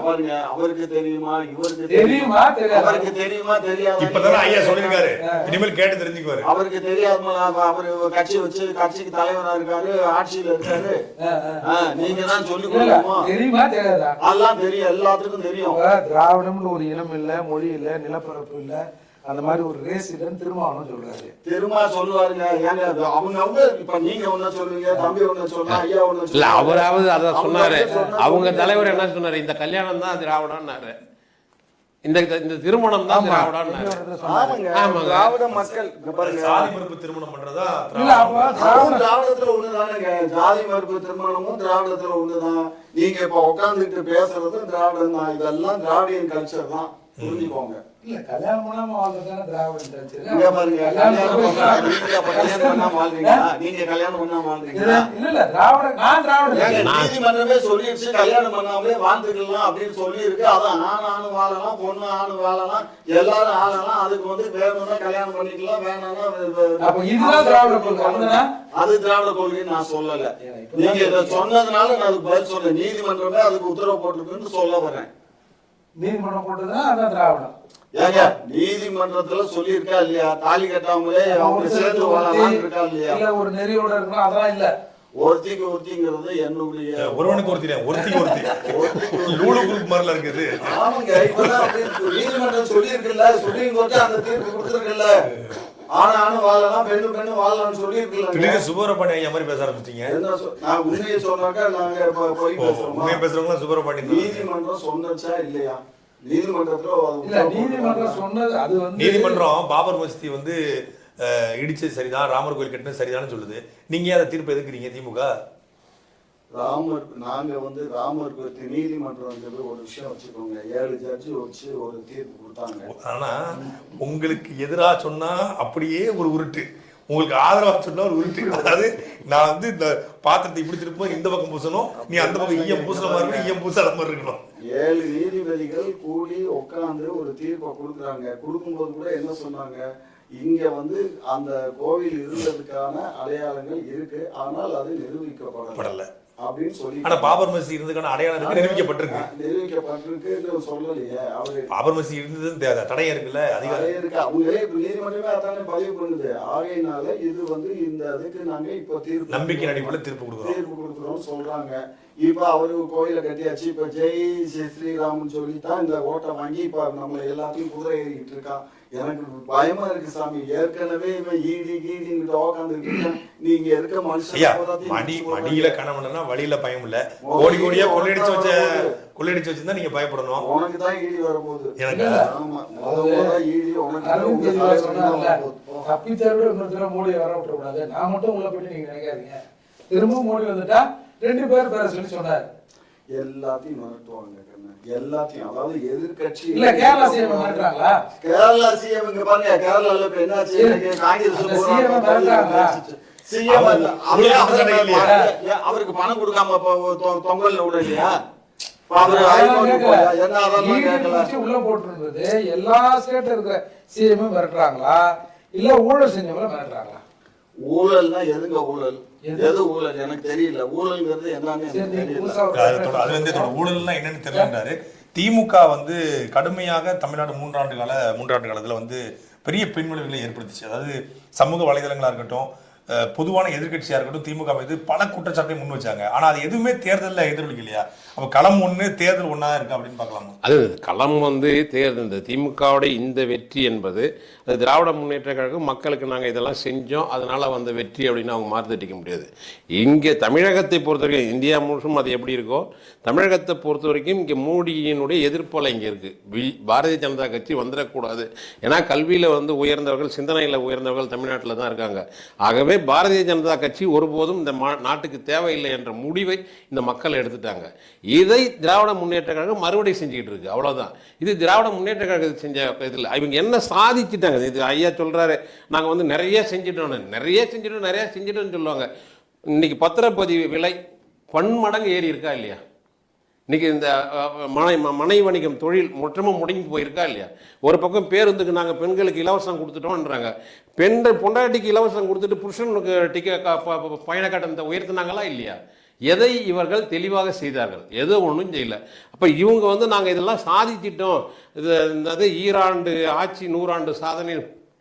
பாருங்க, அவருக்கு தெரியுமா, இவருக்கு தெரியுமா, அவருக்கு தெரியுமா தெரியாது. இப்பதான் ஐயா சொல்லிருக்காரு, இனிமேல் கேட்டு தெரிஞ்சுக்குவாரு. அவருக்கு தெரியாம அவரு கட்சி வச்சு கட்சிக்கு தலைவரா இருக்காரு, ஆட்சியில இருக்காரு. நீங்க தான் சொல்லி கொடுக்கணுமா? தெரியுமா தெரியாதா? அதெல்லாம் தெரியும், எல்லாத்துக்கும் தெரியும். திராவிடம்னு ஒரு இனம் இல்ல, மொழி இல்ல, நிலப்பரப்பு இல்ல, அந்த மாதிரி ஒரு ரேஸ் இல்லன்னு திருமாவளவன் சொல்றாரு. திருமா சொல்லுவாருங்க. ஏங்க அவங்க இப்ப நீங்க ஒண்ணு சொல்லுவீங்க, தம்பி ஒண்ணு சொன்னா, ஐயா ஒண்ணு இல்ல, அவராவது அதான் சொன்னாரு. அவங்க தலைவர் என்ன சொன்னாரு, இந்த கல்யாணம் தான் திராவிடம்னாரு, இந்த திருமணம் தான் திராவிடம்னாரு. திராவிட மக்கள் சாதி மறுப்பு திருமணம் பண்றதா திராவிடத்துல ஒண்ணுதானுங்க. ஜாதி மறுப்பு திருமணமும் திராவிடத்துல ஒண்ணுதான். நீங்க இப்ப உட்கார்ந்துட்டு பேசுறது திராவிடம் தான். இதெல்லாம் திராவிடியன் கல்ச்சர் தான், புரிஞ்சுக்கோங்க. இல்ல, கல்யாணம் பண்ணாம வாழ்றதுதானே திராவிடன் கல்ச்சர். நீங்க கல்யாணம் பண்ணாம வாழ்றீங்களா? இல்ல, திராவிடன் நான் திராவிடன். நீதிமன்றமே சொல்லிடுச்சு கல்யாணம் பண்ணாமலே வாழ்ந்துக்கலாம் அப்படின்னு சொல்லி இருக்கு. அதான் ஆணும் வாழலாம், பொண்ணு ஆணும் வாழலாம், எல்லாரும் ஆளலாம். அதுக்கு வந்து வேணும்னா கல்யாணம் பண்ணிக்கலாம், வேணும்னா இதுதான் திராவிட கொள்கை. அது திராவிட கொள்கைன்னு நான் சொல்லல. நீங்க இதை சொன்னதுனால நான் அதுக்கு பதில் சொல்றேன். நீதிமன்றமே அதுக்கு உத்தரவு போட்டிருக்குன்னு சொல்ல வரேன். நீதிமன்றம் போட்டதுதான் அதான் திராவிடம். ஏங்க, நீதிமன்றத்துல சொல்லி இருக்கா இல்லையா, தாலி கட்டாமலே அவங்க சேர்ந்து வாழலாம் இருக்கா இல்லையா? இல்ல, ஒரு நெறியோட இருக்கணும், அதெல்லாம் இல்ல. ஒருத்திக்கு ஒருத்திங்கிறது என்னுடைய ஒருவனுக்கு ஒருத்திக்கு ஒருத்தி லூலு குரூப் மாதிரில இருக்குது. ஆமாங்க, இப்பதான் நீதிமன்றம் சொல்லி இருக்குல்ல, சுப்ரீம் கோர்ட் அந்த தீர்ப்பு கொடுத்துருக்குல்ல, ஆணும் வாழலாம், பெண்ணு வாழலாம்னு சொல்லி இருக்குல்ல. சுப்பிரமணிய ஐயா மாதிரி பேச ஆரம்பிச்சிட்டீங்க. நான் உண்மையை சொன்னாக்கா நாங்க போய் பேசுறோம். உண்மையை பேசுறவங்க சுப்பிரமணியம். நீதிமன்றம் சொன்னச்சா இல்லையா? நீதிமன்றம் சொன்னது, அது வந்து நீதிமன்றம் பாபர் மசூதி வந்து இடிச்சது சரிதான், ராமர் கோயில் கட்டினது சரிதான்னு சொல்லுது. நீங்க அதை தீர்ப்பு எதுக்குறீங்க திமுக? ராமர் குறித்து நீதிமன்றம் ஒரு விஷயம் வச்சுக்கோங்க, 7 ஜட்ஜி வச்சு ஒரு தீர்ப்பு கொடுத்தாங்க. ஆனா உங்களுக்கு எதிரா சொன்னா அப்படியே ஒரு உருட்டு, உங்களுக்கு ஆதரவா சொன்னா ஒரு உருட்டு. அதாவது நான் வந்து இந்த பாத்திரத்தை இப்படி திருப்போம், இந்த பக்கம் பூசணும், நீ அந்த பக்கம் ஈயம் பூசுற மாதிரி இருக்கணும், ஈயம் பூசாத மாதிரி இருக்கணும். 7 நீதிபதிகள் கூடி உட்கார்ந்து ஒரு தீர்ப்பை கொடுக்குறாங்க. கொடுக்கும்போது கூட என்ன சொன்னாங்க, இங்க வந்து அந்த கோவில் இருந்ததுக்கான அடையாளங்கள் இருக்கு, ஆனால் அது நிரூபிக்கப்படல அப்படின்னு சொல்லி. ஆனா பாபர் மசீதி இருந்ததுக்கான அடையாளம் நிரூபிக்கப்பட்டிருக்கு சொல்லலையே. அவரு பாபர் மசீதி இருந்தது தடையா இருக்குல்ல, அதிகாரம் இருக்கு, அவங்களே நீதிமன்றமே அதானே பதிவு பண்ணுது. ஆகையினால இது வந்து இந்த அதுக்கு நாங்க இப்ப தீர்ப்பு நம்பிக்கை அடிப்படையில் தீர்ப்பு கொடுக்குறோம் சொல்றாங்க. இப்ப அவரு கோயில கட்டியாச்சு, இப்ப ஜெய் ஸ்ரீராமன் சொல்லித்தான் இந்த ஓட்டை வாங்கி இப்ப நம்ம எல்லாத்தையும் குதிரை ஏறிக்கிட்டு இருக்கான். எனக்கு பயமா இருக்கு சாமி. ஏற்கனவே இவன் ஈடிங்கிட்ட உட்காந்துருக்கு, நீங்க இருக்க மனுஷன் மடியில கணவனா வழியில பயம் இல்ல, கோடி கோடியா கொள்ளையடிச்சு வச்சிருந்தா நீங்க பயப்படணும். உனக்கு தான் ஈடி வரும்போது எனக்கு ஈடி உனக்கு தப்பி தேவை இன்னொரு மோடி வர விட்டுறக்கூடாது. நான் மட்டும் உள்ள போயிட்டு நீங்க நினைக்காதீங்க, திரும்ப மோடி வந்துட்டா 2 பேர் பேர சொல்லி சொன்னாரு. எல்லாத்தையும் மிரட்டுவாங்க, எல்லாத்தையும். அதாவது எதிர்கட்சி இல்ல கேரளா சிஎம் மிரட்டுறாங்களா? கேரளா சிஎம் இங்க பாருங்க, கேரளால இப்ப என்னாச்சு, காங்கிரஸ் சிஎம் அவருக்கு பணம் கொடுக்காம தொங்கல்ல விட இல்லையா, உள்ள போட்டு எல்லா ஸ்டேட்ல இருக்கிற சிஎம் மிரட்டுறாங்களா இல்ல ஊழல் செஞ்சவங்க மிரட்டுறாங்களா? ஊழல்னா எதுங்க ஊழல், எது ஊழல் எனக்கு தெரியல. ஊழல்ங்கிறது என்னன்னு ஊழல்னா என்னன்னு தெரியலன்றாரு. திமுக வந்து கடுமையாக தமிழ்நாடு மூன்றாண்டு காலத்துல வந்து பெரிய பின்விளைவுகளை ஏற்படுத்திச்சு. அதாவது சமூக வலைதளங்களா இருக்கட்டும், பொதுவான எதிர்கட்சியா இருக்கட்டும், திமுக மீது பல குற்றச்சாட்டை முன் வச்சாங்க. ஆனா அது எதுவுமே தேர்தலில் எதிரொலிக்கலையா? அப்ப களம் ஒண்ணு தேர்தல் ஒன்னா இருக்கு அப்படின்னு பார்க்கலாமா? அது களம் வந்து தேர்தல். இந்த திமுகவுடைய இந்த வெற்றி என்பது அது திராவிட முன்னேற்ற கழகம் மக்களுக்கு நாங்கள் இதெல்லாம் செஞ்சோம் அதனால வந்த வெற்றி அப்படின்னு அவங்க மாற்றிட்டிக்க முடியாது. இங்கே தமிழகத்தை பொறுத்த வரைக்கும், இந்தியா முழுசும் அது எப்படி இருக்கோ, தமிழகத்தை பொறுத்த வரைக்கும் இங்கே மோடியினுடைய எதிர்ப்பலை இங்கே இருக்கு. பாரதிய ஜனதா கட்சி வந்துடக்கூடாது. ஏன்னா கல்வியில் வந்து உயர்ந்தவர்கள், சிந்தனையில் உயர்ந்தவர்கள் தமிழ்நாட்டில் தான் இருக்காங்க. ஆகவே பாரதிய ஜனதா கட்சி ஒருபோதும் இந்த நாட்டுக்கு தேவையில்லை என்ற முடிவை இந்த மக்கள் எடுத்துட்டாங்க. இதை திராவிட முன்னேற்ற கழகம் மறுபடியும் செஞ்சுக்கிட்டு இருக்கு, அவ்வளவுதான். இது திராவிட முன்னேற்ற கழகத்தை செஞ்ச இதில் இவங்க என்ன சாதிச்சுட்டாங்க? இது ஐயா சொல்றாரு, நாங்கள் வந்து நிறைய செஞ்சிட்டோம்னு சொல்லுவாங்க. இன்னைக்கு பத்திரப்பதிவு விலை பன்மடங்கு ஏறி இருக்கா இல்லையா? இன்னைக்கு இந்த மனை வணிகம் தொழில் முற்றமும் முடங்கி போயிருக்கா இல்லையா? ஒரு பக்கம் பேருந்துக்கு நாங்கள் பெண்களுக்கு இலவசம் கொடுத்துட்டோம்ன்றாங்க. பொண்டாட்டிக்கு இலவசம் கொடுத்துட்டு புருஷனுக்கு பயண கட்டணத்தை உயர்த்தினாங்களா இல்லையா? எதை இவர்கள் தெளிவாக செய்தார்கள்? எதோ ஒன்றும் செய்யல. அப்போ இவங்க வந்து நாங்கள் இதெல்லாம் சாதிச்சிட்டோம், இது ஈராண்டு ஆட்சி 100 ஆண்டு சாதனை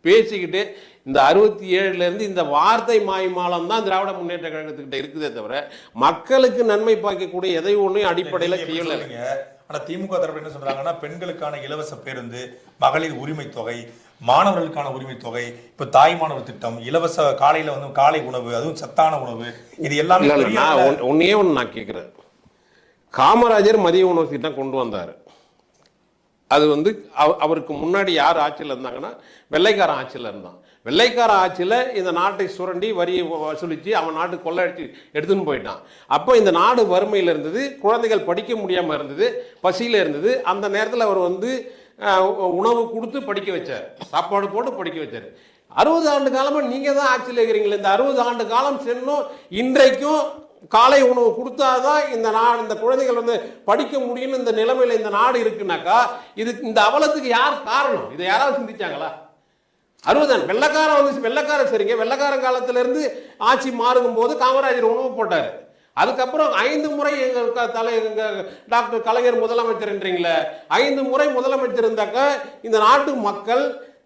பேசிக்கிட்டு இந்த 67லேருந்து இந்த வார்த்தை மாய்மாலம் தான் திராவிட முன்னேற்ற கழகத்துக்கிட்ட இருக்குதே தவிர மக்களுக்கு நன்மை பார்க்கக்கூடிய எதை ஒன்றும் அடிப்படையில் செய்யலை. ஆனா திமுக தரப்பு என்ன சொல்றாங்கன்னா, பெண்களுக்கான இலவச பேருந்து, மகளிர் உரிமை தொகை, மாணவர்களுக்கான உரிமை தொகை, இப்ப தாய் மாணவர் திட்டம், இலவச காலையில வந்து காலை உணவு, அதுவும் சத்தான உணவு, இது எல்லாமே ஒன்னே ஒன்று நான் கேட்கிறேன். காமராஜர் மதிய உணவு திட்டம் கொண்டு வந்தார். அது வந்து அவருக்கு முன்னாடி யார் ஆட்சியில் இருந்தாங்கன்னா வெள்ளைக்காரன் ஆட்சியில் இருந்தான். வெள்ளைக்கார ஆட்சியில் இந்த நாட்டை சுரண்டி வரியை வசூலித்து அவன் நாட்டு கொள்ளையடிச்சு எடுத்துன்னு போயிட்டான். அப்போ இந்த நாடு வறுமையில் இருந்தது, குழந்தைகள் படிக்க முடியாமல் இருந்தது, பசியில் இருந்தது. அந்த நேரத்தில் அவர் வந்து உணவு கொடுத்து படிக்க வச்சார், சாப்பாடு போட்டு படிக்க வச்சார். 60 ஆண்டு காலமாக நீங்கள் தான் ஆட்சியில் இருக்கிறீங்களே, இந்த 60 ஆண்டு காலம் சென்னும் இன்றைக்கும் காலை உணவு கொடுத்தாதான் இந்த குழந்தைகள் வந்து படிக்க முடியும்னு இந்த நிலைமையில் இந்த நாடு இருக்குனாக்கா, இது இந்த அவலத்துக்கு யார் காரணம்? இதை யாராவது சிந்திச்சாங்களா? 60 வெள்ளக்காரன் வந்து வெள்ளக்காரன் சரிங்க, வெள்ளக்காரன் காலத்திலிருந்து ஆட்சி மாறும் போது காமராஜர் உணவு போட்டார். அதுக்கப்புறம் 5 முறை எங்கள் டாக்டர் கலைஞர் முதலமைச்சர்ன்றீங்களே, 5 முறை முதலமைச்சர் இருந்தாக்கா இந்த நாட்டு மக்கள்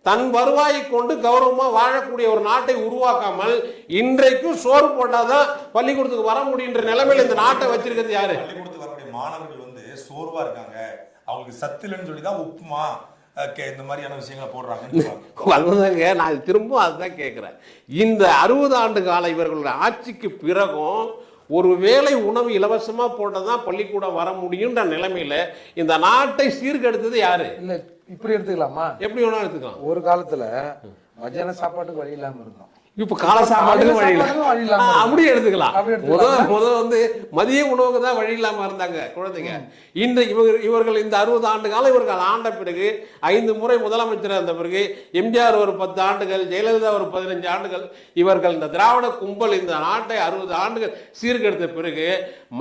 தன் வருவாயை கொண்டு கௌரவமா வாழக்கூடிய ஒரு நாட்டை உருவாக்காமல் இன்றைக்கும் சோறு போட்டாதான் பள்ளிக்கூடத்துக்கு வர முடியுன்ற நிலைமையில இந்த நாட்டை வச்சிருக்கிறது யாரு? பள்ளிக்கூடத்துக்கு வரக்கூடிய மாணவர்கள் வந்து சோர்வா இருக்காங்க, அவங்களுக்கு சத்து இல்லைன்னு சொல்லிதான் உப்புமா இந்த மாதிரியான விஷயங்களை போடுறாங்க. நான் திரும்ப அதுதான் கேட்கிறேன். இந்த 60 ஆண்டு கால இவர்களுடைய ஆட்சிக்கு பிறகும் ஒரு வேளை உணவு இலவசமா போட்டதான் பள்ளிக்கூடம் வர முடியும்ன்ற நிலைமையில இந்த நாட்டை சீர்கெடுத்தது யாரு? இல்ல இப்படி எடுத்துக்கலாமா? எப்படி வேணாலும் எடுத்துக்கலாம். ஒரு காலத்துல மத்தியான சாப்பாட்டுக்கு வழி இல்லாம இருந்தோம். இப்ப கால சாப்பாடு வழி இல்ல அப்படி எடுத்துக்கலாம். முதல் வந்து மதிய உணவுக்கு தான் வழி இல்லாம இருந்தாங்க குழந்தைங்க. இந்த இவர்கள் இந்த 60 ஆண்டு காலம் இவர்கள் ஆண்ட பிறகு 5 முறை முதலமைச்சர் இருந்த பிறகு எம்ஜிஆர் ஒரு 10 ஆண்டுகள், ஜெயலலிதா ஒரு 15 ஆண்டுகள், இவர்கள் இந்த திராவிட கும்பல் இந்த நாட்டை 60 ஆண்டுகள் சீர்கெடுத்த பிறகு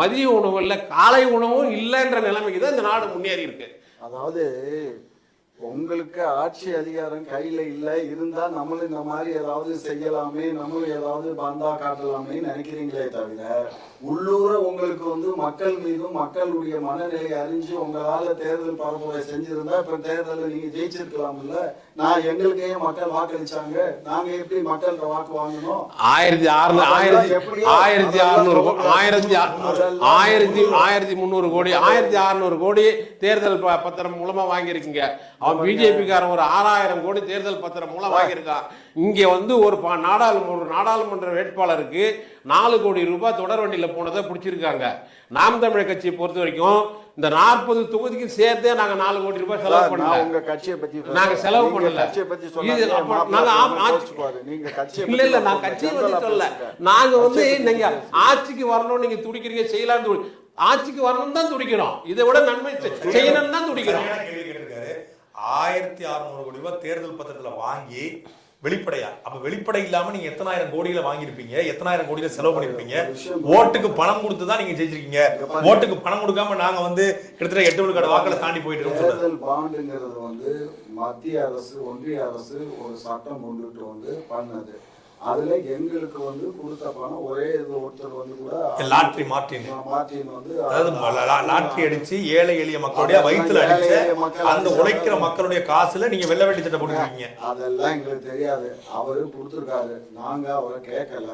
மதிய உணவு இல்லை, காலை உணவும் இல்லைன்ற நிலைமைக்கு தான் இந்த நாடு முன்னேறி இருக்கு. அதாவது உங்களுக்கு ஆட்சி அதிகாரம் கையில இல்ல இருந்தா நம்மளும் இந்த மாதிரி ஏதாவது செய்யலாமே, நம்மளும் ஏதாவது பந்தா காட்டலாமே நினைக்கிறீங்களே தவிர உள்ளூர உங்களுக்கு வந்து மக்கள் மீதும் மக்களுடைய மனநிலை அறிஞ்சு உங்களால தேர்தல் பரப்புரை செஞ்சிருந்தா இப்ப தேர்தலில் நீங்க ஜெயிச்சிருக்கலாம்ல. நான் எங்களுக்கே மக்கள் வாக்களிச்சாங்க, நாங்க எப்படி மக்கள்கிட்ட வாக்கு வாங்கணும்? 1600 கோடி 1600 கோடி தேர்தல் பத்திரம் மூலமா வாங்கியிருக்கீங்க. அவன் பிஜேபி காரன் ஒரு 6000 கோடி தேர்தல் பத்திரம் மூலம் வாங்கியிருக்கான். இங்க வந்து ஒரு நாடாளுமன்ற வேட்பாளருக்கு 4 கோடி ரூபாய் தொடர் வண்டியில போனதை பிடிச்சிருக்காங்க. நாம் தமிழர் கட்சியை பொறுத்த வரைக்கும் இந்த 40 தொகுதிக்கு சேர்த்தே நாங்க 4 கோடி ரூபாய் செலவு பண்ணல. உங்க கட்சியை பத்தி நாங்க செலவு பண்ணல. இல்ல இல்ல நான் கட்சியை பத்தி சொல்ல. நாங்க வந்து நீங்க ஆட்சிக்கு வரணும், நீங்க துடிக்கிறீங்க, செய்யலாம், ஆட்சிக்கு வரணும் தான் துடிக்கிறோம். இதை விட நன்மை செய்யணும் தான் துடிக்கிறோம். 1600 கோடி ரூபாய் தேர்தல் பத்திரத்துல வாங்கி வெளிப்படையா, அப்ப வெளிப்படை இல்லாம நீங்க எத்தனாயிரம் கோடியில வாங்கியிருப்பீங்க, எத்தனாயிரம் கோடியில செலவு பண்ணிருப்பீங்க. ஓட்டுக்கு பணம் கொடுத்து தான் நீங்க ஜெயிச்சிருக்கீங்க. ஓட்டுக்கு பணம் கொடுக்காம நாங்க வந்து கிட்டத்தட்ட 8 விழுக்காடு வாக்குல தாண்டி போயிட்டு இருக்கோம். தேர்தல் பாண்டுங்கிறது வந்து மத்திய அரசு ஒன்றிய அரசு ஒரு சட்டம் கொண்டுட்டு வந்து பண்ணது. அதுல எங்களுக்கு வந்து கொடுத்த பணம் ஒரே ஒருத்தர் வந்து கூட லாட்டரி மார்டின் வந்து அதாவது லாட்டரி அடிச்சு ஏழை எளிய மக்களுடைய வயிற்றுல அடிச்ச அந்த உழைக்கிற மக்களுடைய காசுல நீங்க வெள்ள வேண்டி சட்டை போட்டுருக்கீங்க. அதெல்லாம் எங்களுக்கு தெரியாது. அவரு கொடுத்துருக்காரு, நாங்க அவரை கேட்கல.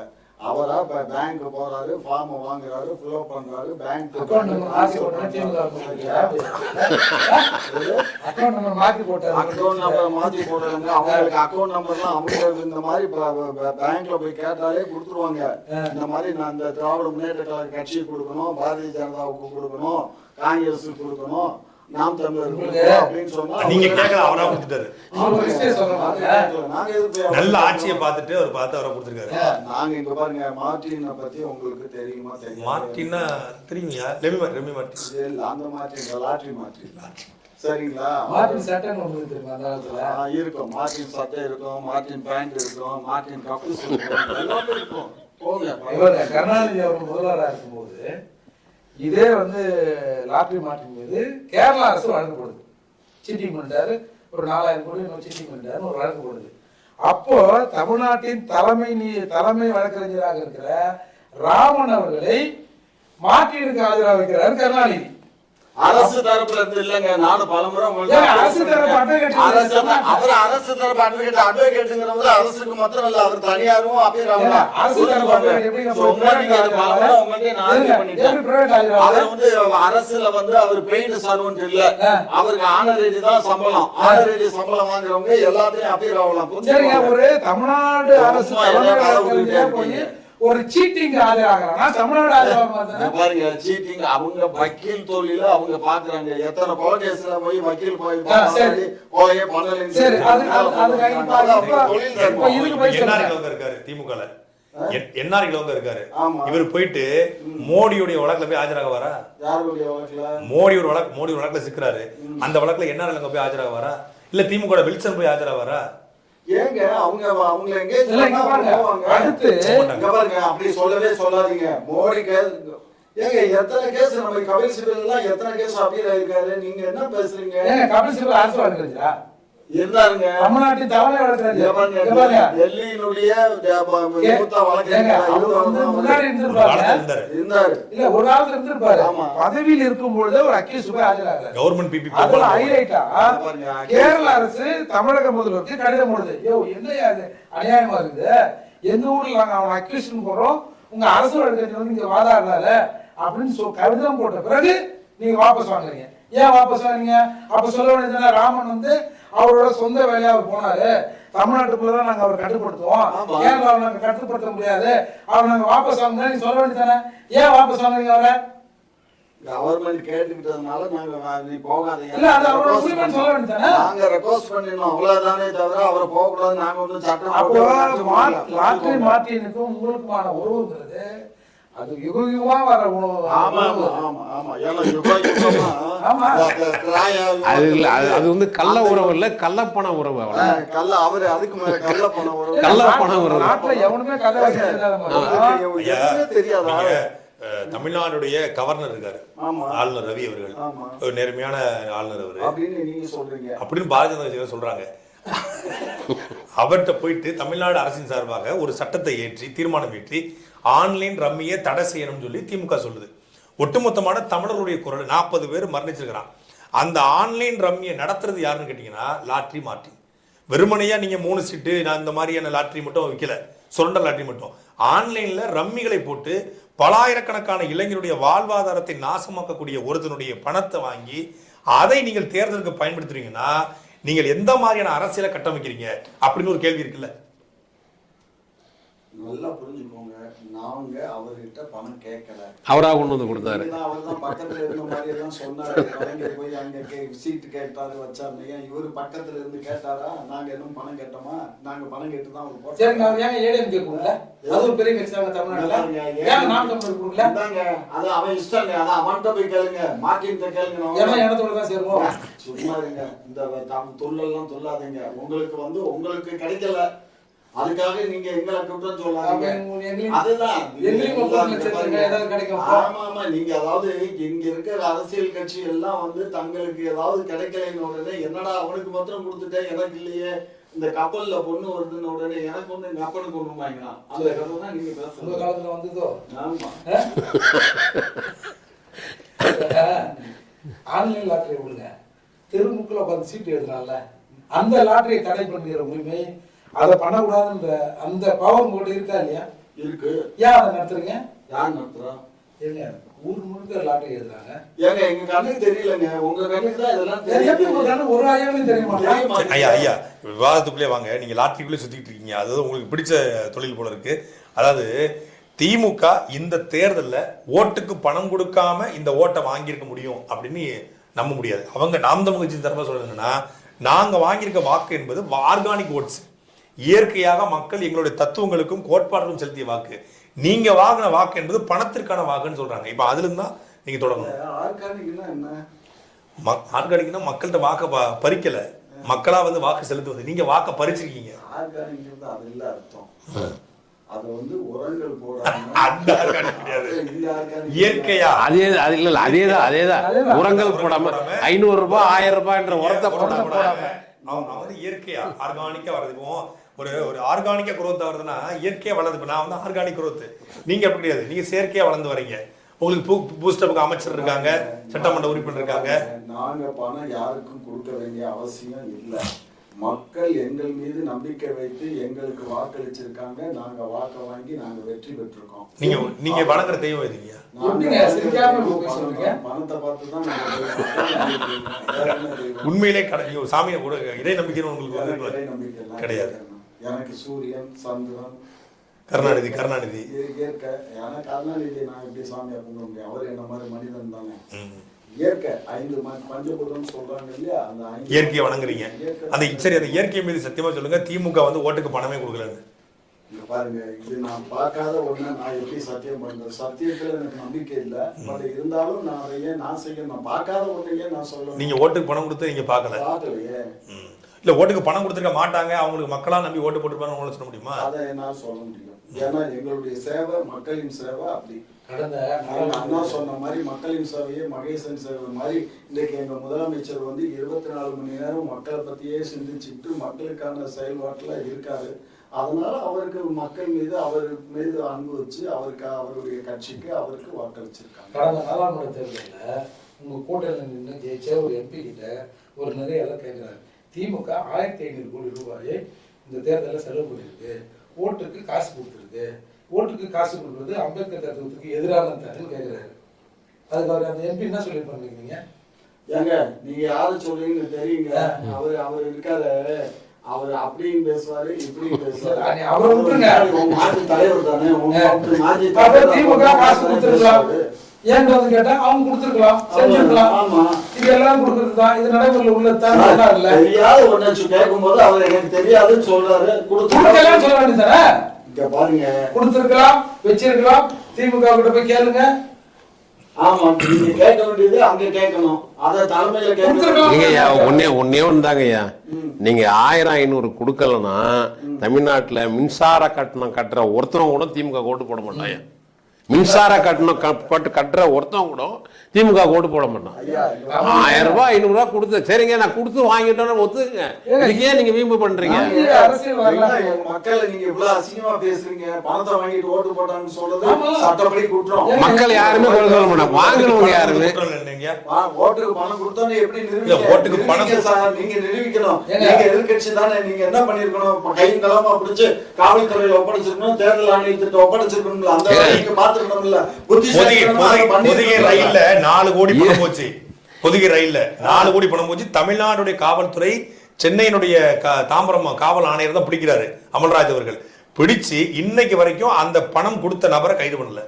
அவரா பேங்க் போறாரு, ஃபார்ம் வாங்குறாரு, ஃபில் பண்றாரு, பேங்க் அக்கௌண்ட் நம்பர் மாத்தி போடுறாங்க. அவங்களுக்கு அக்கௌண்ட் நம்பர்லாம் அவங்க இந்த மாதிரி பேங்க்ல போய் கேட்டாலே கொடுத்துருவாங்க. இந்த மாதிரி நான் இந்த திராவிட முன்னேற்ற கழக கட்சிக்கு கொடுக்கணும், பாரதிய ஜனதாவுக்கு கொடுக்கணும், காங்கிரஸுக்கு கொடுக்கணும், நாம் தமிழர் அப்படின்னு சொன்னா நீங்க கேட்கல, அவரா கொடுத்துட்டாரு. நல்ல ஆட்சியை பார்த்துட்டு அவர் பார்த்து அவரை கொடுத்துருக்காரு. நாங்க இங்க பாருங்க, மார்டினை பத்தி உங்களுக்கு தெரியுமா? தெரியும். மார்டின்னா தெரியுமியா? ரெமி மார்டின். அந்த மார்டின் லாட்டரி மார்டின், சரிங்களா? மார்டின் சட்டை உங்களுக்கு தெரியுமா? அந்த காலத்துல இருக்கும். மார்டின் சட்டை இருக்கும், மார்டின் பேண்ட் இருக்கும், மார்டின் கப்பல்ஸ் இருக்கும், எல்லாமே இருக்கும். கருணாநிதி அவர் முதல்வராக இருக்கும்போது இதே வந்து லாட்டரி மார்டின் மீது கேரளா அரசு வழக்கு போடுது. சீட்டிங் பண்ணிட்டாரு, ஒரு 4000 கோடி சீட்டிங் பண்ணிட்டாரு, ஒரு வழக்கு போடுது. அப்போ தமிழ்நாட்டின் தலைமை வழக்கறிஞராக இருக்கிற ராமன் அவர்களை மார்டினுக்கு ஆஜராக வைக்கிறார் கருணாநிதி. அரசு தரப்புல இருந்து இல்லங்க, நானும் பலமுறை அரசு தரப்பு அட்வொகேட் அட்வொகேட்டுங்கிறவங்க அரசுக்கு மாத்திரம் இல்ல, அவர் தனியாரும் அப்பீல் ஆகலாம். அவர் வந்து அரசுல வந்து அவர் பெய்டு சர்வன்ட் இல்ல, அவருக்கு ஆனரேரி தான் சம்பளம். ஆனரேரி சம்பளம் வாங்குறவங்க எல்லாத்தையும் அப்பீல் ஆகலாம். ஒரு தமிழ்நாடு அரசு ஒரு சீட்டிங் ஆஜராகிறானா தமிழ்நாடு ஆஜராக பாருங்க. சீட்டிங் அவங்க வக்கீல் தொழில அவங்க பாக்குறாங்க. எத்தனை கொலை கேஸ்ல போய் வக்கீல் போய் கொலையே பண்ணல. இருக்காரு திமுக என்ஆர் கிலோங்க இருக்காரு. இவர் போயிட்டு மோடியுடைய வழக்குல போய் ஆஜராக வரா? மோடி ஒரு வழக்குல சிக்கிறாரு, அந்த வழக்குல என்ஆர் கிலோங்க போய் ஆஜராக வரா? இல்ல திமுக வில்சன் போய் ஆஜராக வரா? ஏங்க அவங்க எங்கேஜ் அடுத்து அப்படி சொல்லவே சொல்லாதீங்க. மோடி ஏங்க எத்தனை கேஸ் நம்ம கபில் சிபல் எல்லாம் எத்தனை கேஸ் அப்பீல் ஆயிருக்காரு, நீங்க என்ன பேசுறீங்க? கபில் சிபல் அரசு வழக்குறீங்களா? இருந்தாருங்க தமிழ்நாட்டின் தலைமை வழக்கறிஞர் டெல்லியினுடைய மூத்த வழக்கறிஞர் முன்னாடி இருந்தாரு. இல்ல ஒரு காலத்துல இருந்திருப்பாரு. பதவியில் இருக்கும் பொழுது ஒரு அக்யூஸ் போய் ஆஜராகிறார். கவர்மெண்ட் பிபி அதுல ஹைலைட்டா கேரள அரசு தமிழக முதல்வருக்கு கடிதம் போடுது. யோ என்னையா அது அநியாயமா இருக்குது, எங்க ஊர்ல நாங்க அவனை அக்யூஷன் போறோம், உங்க அரசு வழக்கறிஞர் வந்து இங்க வாதாடுறால அப்படின்னு கடிதம் போட்ட பிறகு நீங்க வாபஸ் வாங்குறீங்க. ஏன் வாபஸ் வாங்குறீங்க? அப்ப சொல்ல வேண்டியதுன்னா ராமன் வந்து அவரோட சொந்த வேலையா அவர் போனாரு, தமிழ்நாட்டுக்குள்ளதான் நாங்க அவர் கட்டுப்படுத்துவோம், கேரளாவை நாங்க கட்டுப்படுத்த முடியாது, அவர் நாங்க வாபஸ் வாங்க சொல்ல வேண்டியதானே. ஏன் வாபஸ் வாங்குறீங்க அவரை? கவர்மெண்ட் கேட்டுக்கிட்டதுனால நாங்க நீ போகாதீங்க இல்ல அது அவரோட உரிமை சொல்ல வேண்டியதானே. நாங்க ரெக்வஸ்ட் பண்ணினோம் அவ்வளவுதானே தவிர அவரை போக கூடாது நாங்க ஒன்றும் சட்டம் அப்போ லாட்டரி மார்ட்டினுக்கும் உங்களுக்குமான உறவுங்கிறது அது யுகமா வர உணவு. ஆமா ஆமா ஆமா ஆமா ஏன்னா யுகமா ஆமா. அது இல்ல அது வந்து கள்ள உறவு இல்ல கள்ளப்பண உறவு. கள்ள அவரு அதுக்கு மேல கள்ள பணம் உறவு கள்ளப்பண உறவு. நாட்டுல எவனுமே கதை எதுவுமே தெரியாதா? தமிழ்நாடுடைய கவர்னர் இருக்காரு, ஆளுநர் ரவி அவர்கள், ஒரு நேர்மையான ஆளுநர் அவரு அப்படின்னு நீங்க சொல்றீங்க அப்படின்னு பாரதிய ஜனதா கட்சியினர் சொல்றாங்க. அவர்கிட்ட போயிட்டு தமிழ்நாடு அரசின் சார்பாக ஒரு சட்டத்தை ஏற்றி தீர்மானம் ஏற்றி ஆன்லைன் ரம்மியை தடை செய்யணும்னு சொல்லி திமுக சொல்லுது. ஒட்டுமொத்தமான தமிழர்களுடைய குரல் 40 பேர் மரணிச்சிருக்கிறான். அந்த ஆன்லைன் ரம்மியை நடத்துறது யாருன்னு கேட்டீங்கன்னா லாட்ரி மார்ட்டின். வெறுமனையா நீங்க 3 சீட்டு நான் இந்த மாதிரியான லாட்ரி மட்டும் வைக்கல, சுரண்டல் லாட்ரி மட்டும் ஆன்லைன்ல ரம்மிகளை போட்டு பலாயிரக்கணக்கான இளைஞருடைய வாழ்வாதாரத்தை நாசமாக்கக்கூடிய ஒருத்தனுடைய பணத்தை வாங்கி அதை நீங்கள் தேர்தலுக்கு பயன்படுத்துறீங்கன்னா நீங்கள் எந்த மாதிரியான அரசியலை கட்டமைக்கிறீங்க அப்படின்னு ஒரு கேள்வி இருக்குல்ல. நல்லா புரிஞ்சுக்கோங்க, நாங்க அவர்கிட்ட பணம் கேட்கல, அவரா கொண்டு வந்து கொடுத்தாரு. அவர்தான் பக்கத்துல இருந்த மாதிரி எல்லாம் சொன்னாரு. கலைஞர் போய் அங்க சீட்டு கேட்டாரு வச்சாரு. இவரு பக்கத்துல இருந்து கேட்டாரா? நாங்க எதுவும் பணம் கேட்டோமா? நாங்க பணம் கேட்டுதான் அவர் போட்டோம். சரிங்க, அவர் ஏன் ஏடிஎம்கே கொடுக்கல? அது ஒரு பெரிய கட்சியாங்க தமிழ்நாட்டுல. ஏன் நாம் தமிழர் கொடுக்கல? அது அவன் இஷ்டங்க, அதான் அவன்கிட்ட போய் கேளுங்க, மார்ட்டின்கிட்ட கேளுங்க. ஏன்னா இடத்தோட தான் சேருவோம். சும்மா இருங்க, இந்த தொல்லெல்லாம் சொல்லாதீங்க. உங்களுக்கு உங்களுக்கு கிடைக்கல, அதுக்காக நீங்க எங்களை குற்றம் சொல்லாதீங்க. அதுதான் ஆமா ஆமா. நீங்க அதாவது இங்க இருக்கிற அரசியல் கட்சி எல்லாம் தங்களுக்கு ஏதாவது கிடைக்கலன்னு உடனே என்னடா அவனுக்கு மாத்திரம் கொடுத்துட்டேன் எனக்கு இல்லையே, இந்த கப்பல்ல பொண்ணு வருதுன்னு உடனே எனக்கு ஒண்ணு எங்க அப்பனுக்கு ஒண்ணுமாங்கன்னா அந்த கதை தான் நீங்க பேசுற காலத்துல வந்ததோ. ஆமா. ஆன்லைன் லாட்டரி விடுங்க, தெருமுக்குல உட்காந்து சீட்டு எழுதுனால அந்த லாட்டரியை தடை பண்ணுகிற உரிமை, அதை பண்ணக்கூடாதுன்ற அந்த பவர் உங்கள்கிட்ட இருக்கா இல்லையா? இருக்கு. ஏன் அதை நடத்துறீங்க? யார் நடத்துறா? ஏங்க ஊர் முழுக்க லாட்டரி எழுதுறாங்க. ஏங்க எங்க கண்ணுக்கு தெரியலங்க, உங்க கண்ணுக்கு தான் இதெல்லாம் தெரியும். ஒரு ஆயிரம் தெரியுமா? ஐயா ஐயா விவாதத்துக்குள்ளே வாங்க. நீங்க லாட்டரிக்குள்ளே சுத்திட்டு இருக்கீங்க, அதாவது உங்களுக்கு பிடிச்ச தொழில் போல இருக்கு. அதாவது திமுக இந்த தேர்தலில் ஓட்டுக்கு பணம் கொடுக்காம இந்த ஓட்டை வாங்கியிருக்க முடியும் அப்படின்னு நம்ப முடியாது. அவங்க நாம் தமிழ் கட்சி தரப்பா சொல்லுங்கன்னா, நாங்க வாங்கியிருக்க வாக்கு என்பது ஆர்கானிக் ஓட்ஸ், இயற்கையாக மக்கள் எங்களுடைய தத்துவங்களுக்கும் கோட்பாடுகளும் செலுத்திய வாக்கு. நீங்க வாங்கின வாக்கு என்பது பணத்திற்கான வாக்குன்னு சொல்றாங்க. இப்ப அதுல இருந்தா நீங்க தொடங்கணும். ஆர்கானிக்னா மக்கள்கிட்ட வாக்க பறிக்கல, மக்களா வாக்கு செலுத்துவது. நீங்க வாக்க பறிச்சிருக்கீங்க. அது இல்ல அர்த்தம். அது உரங்கள் போடாம இயற்கையா அது இல்ல அதேதான் உரங்கள் போடாம 500 ரூபாய் 1000 ரூபாய் என்ற உரத்தை போடாம அவங்க இயற்கையா ஆர்கானிக்கா வருது. ஒரு ஆர்கானிக்கா குரோத் வருதுன்னா இயற்கையா வளருது. நான் ஆர்கானிக் குரோத், நீங்க அப்படி கிடையாது, நீங்க செயற்கையா வளர்ந்து வரீங்க. உங்களுக்கு பூஸ்டப்புக்கு அமைச்சர் இருக்காங்க, சட்டமன்ற உறுப்பினர் இருக்காங்க. நாங்க பணம் யாருக்கும் கொடுக்க வேண்டிய அவசியம் இல்லை. மக்கள் எங்கள் மீது நம்பிக்கை வைத்து எங்களுக்கு வாக்களிச்சிருக்காங்க, நாங்க வாக்க வாங்கி நாங்க வெற்றி பெற்றிருக்கோம். நீங்க வணங்குற தெய்வம் எதுங்க? பணத்தை பார்த்துதான் உண்மையிலே சாமியை கூட இறை நம்பிக்கை உங்களுக்கு கிடையாது. எனக்கு சூரியன், சந்திரன், கருணாநிதி இயற்கை. ஏன்னா கருணாநிதி நான் எப்படி சாமியா கும்பிட முடியும்? அவர் என்ன மாதிரி மனிதன் தானே. இயற்கை 5 பஞ்சபூதம் சொல்றாங்க இல்லையா, அந்த இயற்கையை வணங்குறீங்க. அந்த சரி, அந்த இயற்கை மீது சத்தியமா சொல்லுங்க, திமுக ஓட்டுக்கு பணமே கொடுக்கலன்னு. இங்க பாருங்க, இது நான் பார்க்காத ஒண்ணு. நான் எப்படி சத்தியம் பண்றது? சத்தியத்துல எனக்கு நம்பிக்கை இல்ல. பட் இருந்தாலும் நான் அதை ஏன் நான் செய்ய, நான் பார்க்காத ஒண்ணையே நான் சொல்ல. நீங்க ஓட்டுக்கு பணம் கொடுத்து நீங்க பார்க்கலையே. இல்ல ஓட்டுக்கு பணம் கொடுத்துருக்க மாட்டாங்க, அவங்களுக்கு மக்களா நம்பி ஓட்டு போட்டுருப்பாங்க சொல்ல முடியுமா? அதை என்னால சொல்ல முடியும். ஏன்னா எங்களுடைய சேவை மக்களின் சேவை. அப்படி அண்ணா சொன்ன மாதிரி மக்களின் சேவையே மகேசன் சேவை மாதிரி இன்னைக்கு எங்க முதலமைச்சர் 24 மணி நேரம் மக்களை பத்தியே சிந்திச்சுட்டு மக்களுக்கான செயல்பாட்டுல இருக்காரு. அதனால அவருக்கு மக்கள் மீது அவர் மீது அன்பு வச்சு அவருக்கு அவருடைய கட்சிக்கு அவருக்கு வாக்களிச்சிருக்காங்க. கடந்த நாடாளுமன்ற தேர்தலில் உங்க கூட்டணியில் நின்று ஜெயிச்ச ஒரு எம்பி கிட்ட ஒரு நிறைய எல்லாம் கேட்கிறாரு. திமுக 1500 கோடி ரூபாயை இந்த தேர்தலில் செலவு பண்ணிருக்கு, ஓட்டுக்கு காசு கொடுத்துருக்கு, ஓட்டுக்கு காசு கொடுக்குறது அம்பேத்கர் தத்துவத்துக்கு எதிரானதுன்னு கேட்கிறாரு. அதுக்கு அவர் அந்த எம்பி என்ன சொல்லி பண்ணிருக்கீங்க? ஏங்க நீங்க யாரு சொல்றீங்கன்னு தெரியுங்க. அவர் இருக்காரு, அவர் அப்படியும் பேசுவாரு இப்படியும் பேசுவாரு. அவரை விட்டுருங்க, மாஜி தலைவர் தானே. திமுக காசு கொடுத்துருக்கலாம், ஏன் வந்து கேட்டா அவங்க கொடுத்துருக்கலாம், செஞ்சிருக்கலாம். ஆமா, இது எல்லாம் கொடுக்கறது தான், இது நடைமுறையில் உள்ளதான் இல்ல. தெரியாத ஒண்ணு கேட்கும் போது அவர் எனக்கு தெரியாதுன்னு சொல்றாரு. கொடுக்கலாம் சொல்ல வேண்டியதானே. இங்க பாருங்க, கொடுத்திருக்கலாம், வச்சிருக்கலாம். திமுக கிட்ட போய் கேளுங்க. ஆமா, நீங்க கேட்க வேண்டியது அங்க கேட்கணும். அத தலைமையில கேட்கணும். ஒன்னே ஒண்ணுதாங்கய்யா, நீங்க 1500 கொடுக்கலன்னா தமிழ்நாட்டுல மின்சார கட்டணம் கட்டுற ஒருத்தவங்க கூட திமுக ஓட்டு போட மாட்டாங்க. மின்சார கட்டணம் கட்டுற ஒருத்தவங்க கூட திமுக ஓட்டு போட மாட்டான். 1000 ரூபாய் 500 ரூபாய் கொடுத்து சரிங்க நான் கொடுத்து வாங்கிட்டோன்னு ஒத்துக்குங்க. இதுக்கே நீங்க வீம்பு பண்றீங்க. மக்களை நீங்க இவ்வளவு அசிங்கமா பேசுறீங்க. பணத்தை வாங்கிட்டு ஓட்டு போட்டாங்கன்னு சொல்றது சட்டப்படி குற்றம். மக்கள் யாருமே கொலை சொல்ல மாட்டாங்க, வாங்கினவங்க யாருமே. ஓட்டுக்கு பணம் கொடுத்தோன்னு எப்படி நிரூபிக்கணும்? நீங்க நிரூபிக்கணும். நீங்க எதிர்கட்சி தானே, நீங்க என்ன பண்ணிருக்கணும்? கையும் களமா பிடிச்சு காவல்துறையில ஒப்படைச்சிருக்கணும், தேர்தல் ஆணையத்திட்ட ஒப்படைச்சிருக்கணும்ல. அந்த நீங்க பாத்துக்கணும்ல. புதிய ரயில்ல 4 கோடி பணம் போச்சு. பொதிகை ரயில்ல 4 கோடி பணம் போச்சு. தமிழ்நாடுடைய காவல்துறை சென்னையினுடைய தாம்பரம் காவல் ஆணையர் தான் பிடிக்கிறாரு அமல்ராஜ் அவர்கள். பிடிச்சு இன்னைக்கு வரைக்கும் அந்த பணம் கொடுத்த நபரை கைது பண்ணல.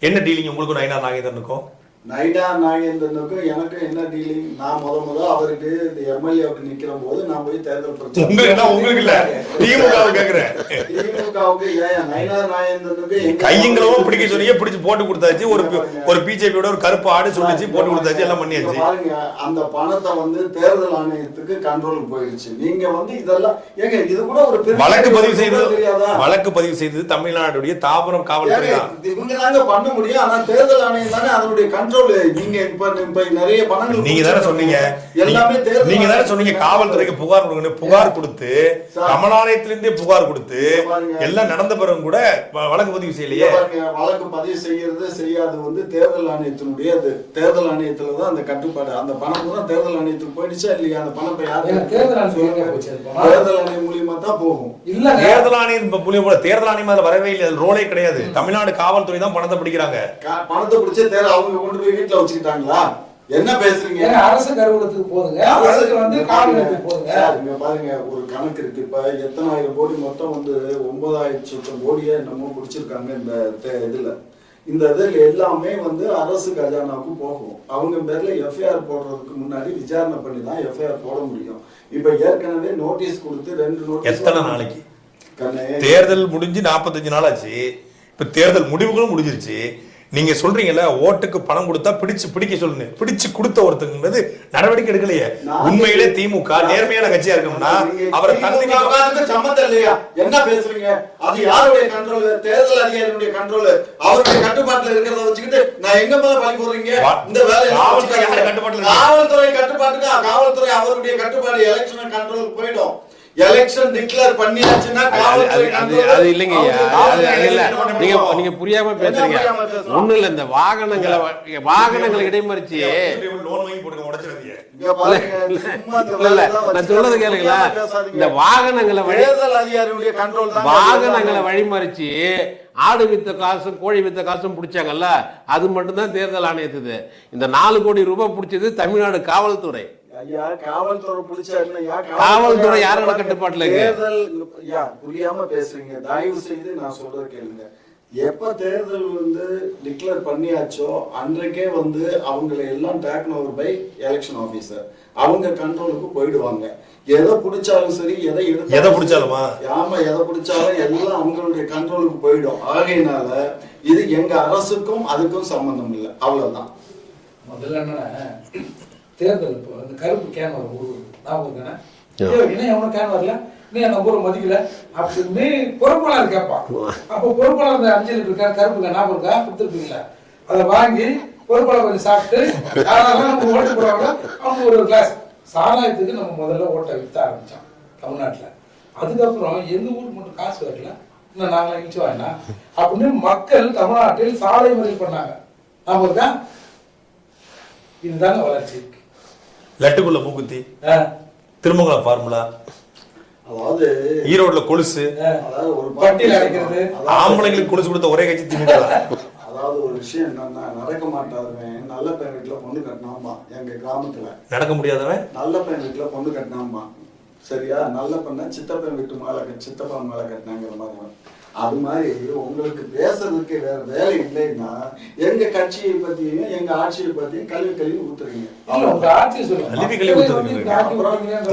என்ன டீலிங் உங்களுக்கு நயினார் நாகேந்திரனுக்கும்? நயினார் நாகேந்திரனுக்கும் எனக்கு என்ன டீலிங்? நான் முத அவருக்கு எம்எல்ஏவுக்கு நிக்கிற போது நான் போய் தேர்தல் பிரச்சாரம் உங்களுக்கு இல்ல திமுகவுக்கு கேக்குறேன். திமுகவுக்கு ஏன் நயினார் நாகேந்திரனுக்கு கையங்களும் பிடிக்க சொன்னீங்க, பிடிச்சு போட்டு கொடுத்தாச்சு. ஒரு பிஜேபியோட ஒரு கருப்பு ஆடு சொல்லிச்சு, போட்டு கொடுத்தாச்சு, எல்லாம் பண்ணியாச்சு. பாருங்க, அந்த பணத்தை தேர்தல் ஆணையத்துக்கு கண்ட்ரோலுக்கு போயிடுச்சு. நீங்க இதெல்லாம் ஏங்க இது கூட ஒரு வழக்கு பதிவு செய்தது தமிழ்நாடுடைய தாம்பரம் காவல்துறை தான். இவங்க தாங்க பண்ண முடியும். ஆனா தேர்தல் ஆணையம் தானே அதனுடைய கண்ட்ரோல். நீங்க இப்ப நிறைய பணங்கள் நீங்க தானே சொன்னீங்க, எல்லாமே நீங்க தானே சொன்னீங்க காவல்துறைக்கு புகார் கொடுக்கணும். புகார் கொடுத்து கமலாலயத்திலிருந்தே புகார் கொடுத்து எல்லாம் நடந்த பிறகு கூட வழக்கு பதிவு செய்யலையே. வழக்கு பதிவு செய்யாது தேர்தல் ஆணையத்தினுடைய தேர்தல் ஆணையத்துல தான் அந்த கட்டுப்பாடு. அந்த பணம் தான் தேர்தல் ஆணையத்துக்கு போயிடுச்சா இல்லையா? அந்த பணம் தேர்தல் ஆணையம் மூலியமா தான் போகும். இல்ல தேர்தல் ஆணையம் மூலியமா தேர்தல் ஆணையம் அதுல வரவே இல்லை, ரோலே கிடையாது. தமிழ்நாடு காவல்துறை தான் பணத்தை பிடிக்கிறாங்க. பணத்தை பிடிச்ச அவங்க கொண்டு போய் வீட்டுல வச்சுக்கிட்டாங்களா? என்ன பேசுறீங்க? அரசு கருவூலத்துக்கு போதுங்க, அரசுக்கு காவல்துறைக்கு போதுங்க. இங்க பாருங்க, ஒரு கணக்கு இருக்கு. இப்ப எத்தனை ஆயிரம் கோடி மொத்தம் 9,00,000 கோடியை என்னமோ பிடிச்சிருக்காங்க இந்த இதுல. இந்த இதுல எல்லாமே அரசு கஜானாவுக்கு போகும். அவங்க பேர்ல எஃப்ஐஆர் போடுறதுக்கு முன்னாடி விசாரணை பண்ணி தான் எஃப்ஐஆர் போட முடியும். இப்ப ஏற்கனவே நோட்டீஸ் கொடுத்து 2 நோட்டீஸ். எத்தனை நாளைக்கு? தேர்தல் முடிஞ்சு 45 நாள் ஆச்சு. இப்ப தேர்தல் முடிவுகளும் முடிஞ்சிருச்சு. நீங்க சொல்றீங்கல்ல ஓட்டுக்கு பணம் கொடுத்தா பிடிக்க சொல்லுங்க. பிடிச்சு கொடுத்த ஒருத்தங்கிறது நடவடிக்கை எடுக்கலையே. உண்மையிலே திமுக நேர்மையான கட்சியா இருக்கும்னா அவரை சம்மந்தம் இல்லையா? என்ன பேசுறீங்க? அது யாருடைய கண்ட்ரோல்? தேர்தல் அதிகாரியுடைய கண்ட்ரோல். அவருடைய கட்டுப்பாட்டுல இருக்கிறத வச்சுக்கிட்டு நான் எங்க மேல பழி போடுறீங்க? இந்த வேலை காவல்துறை கட்டுப்பாட்டுக்கு காவல்துறை அவருடைய கட்டுப்பாடு எலெக்ஷன் கண்ட்ரோல் போயிடும். எலெக்ஷன் டிக்ளேர் பண்ணியாச்சுன்னா அது இல்லைங்க. நீங்க புரியாம பேசுறீங்க. ஒண்ணு இல்ல, இந்த வாகனங்களை இடைமறிச்சு நான் சொல்றது கேளுங்களா? இந்த வாகனங்களை வழிமறிச்சு ஆடு வித்த காசும் கோழி வித்த காசும் பிடிச்சாங்கல்ல, அது மட்டும்தான் தேர்தல் ஆணையத்துது. இந்த 4 கோடி ரூபாய் பிடிச்சது தமிழ்நாடு காவல்துறை. காவல்துறை பிடிச்சா இல்லையா? காவல்துறை யாரோட கட்டுப்பாட்டுல புரியாம பேசுறீங்க. தயவு செய்து நான் சொல்றது கேளுங்க. எப்ப தேர்தல் டிக்ளேர் பண்ணியாச்சோ அன்றைக்கே அவங்களை எல்லாம் taken over by election officer. அவங்க கண்ட்ரோலுக்கு போயிடுவாங்க. எதை பிடிச்சாலும் சரி, எதை பிடிச்சாலுமா ஆமா, எதை பிடிச்சாலும் எல்லாம் அவங்களுடைய கண்ட்ரோலுக்கு போயிடும். ஆகையினால இது எங்க அரசுக்கும் அதுக்கும் சம்பந்தம் இல்லை. அவ்வளவுதான். முதல்ல என்ன தேர்தல் இப்போ அந்த கருப்பு கேன் வரும் ஊருக்கு ஞாபகம் இருக்கானே, இன்னும் எவனும் கேன் வரல, நீ அந்த ஊரை மதிக்கல அப்படின்னு பொறுப்பாளர் கேட்பான். அப்போ பொறுப்பாளர் அந்த 5 லிட்டர் கருப்பு கேன் ஞாபகம் இருக்கா கொடுத்துருப்பீங்களா? அதை வாங்கி பொறுப்பாளர் கொஞ்சம் சாப்பிட்டு நம்ம ஓட்டு போடுவாங்க. அவங்க ஒரு கிளாஸ் சாராயத்துக்கு நம்ம முதல்ல ஓட்டை விற்ற ஆரம்பித்தோம் தமிழ்நாட்டில். அதுக்கப்புறம் எங்கள் ஊருக்கு மட்டும் காசு வரல, இன்னும் நாங்களாம் இழிச்சு வாங்கினா அப்படின்னு மக்கள் தமிழ்நாட்டில் சாலை மறியல் பண்ணாங்க. ஞாபகம் இருக்கா? இதுதாங்க வளர்ச்சி. லட்டுக்குள்ள மூக்குத்தி, திருமங்கலம் ஃபார்முலா, அதாவது ஈரோடுல கொலுசு, அதாவது ஒரு பட்டியல் அடைக்கிறது, ஆம்பளைங்களுக்கு கொலுசு கொடுத்த ஒரே கட்சி திமுக. அதாவது ஒரு விஷயம் என்னன்னா, நடக்க மாட்டாதவன் நல்ல பையன் வீட்டுல பொண்ணு கட்டினாமா. எங்க கிராமத்துல நடக்க முடியாதவன் நல்ல பையன் வீட்டுல பொண்ணு கட்டினாமா. சரியா? நல்ல பண்ண சித்தப்பன் வீட்டு மாலை சித்தப்பா மாலை கட்டினாங்கிற மாதிரி. அது மாதிரி உங்களுக்கு பேசுறதுக்கு வேற வேலை இல்லைன்னா எங்க கட்சியை பத்தியும் எங்க ஆட்சியை பத்தியும் கல்வி ஊத்துறீங்க.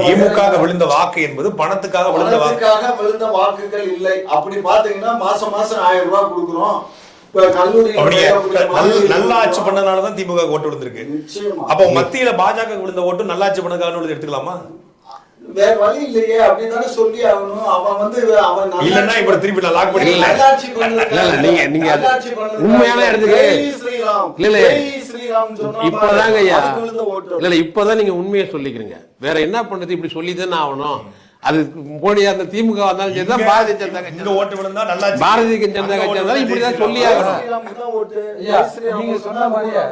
திமுக விழுந்த வாக்கு என்பது பணத்துக்காக விழுந்த வாக்குகள் இல்லை. அப்படி பாத்தீங்கன்னா மாசம் 1000 ரூபாய் கொடுக்குறோம். நல்லாட்சி பண்ணனாலதான் திமுக ஓட்டு விழுந்திருக்கு. அப்போ மத்தியில பாஜக விழுந்த ஓட்டு நல்லாட்சி பண்ணதுக்காக எடுத்துக்கலாமா? வேற வழி இல்லையே, அப்படிதானே சொல்லி ஆகணும். அவன் வந்து அவன் இல்லன்னா இப்ப திருப்பி நான் லாக் பண்ணி நீங்க உண்மையான இடத்துக்கு இப்பதாங்க ஐயா இல்ல இப்பதான் நீங்க உண்மையை சொல்லிக்கிறீங்க. வேற என்ன பண்றது? இப்படி சொல்லிதானே ஆகணும். அது மோடி அந்த திமுக வந்தாலும் சரிதான், பாரதிய ஜனதா கட்சி ஓட்டு விழுந்தா நல்லா பாரதிய ஜனதா கட்சி வந்தாலும் இப்படிதான் சொல்லி ஆகணும். நீங்க சொன்ன மாதிரியே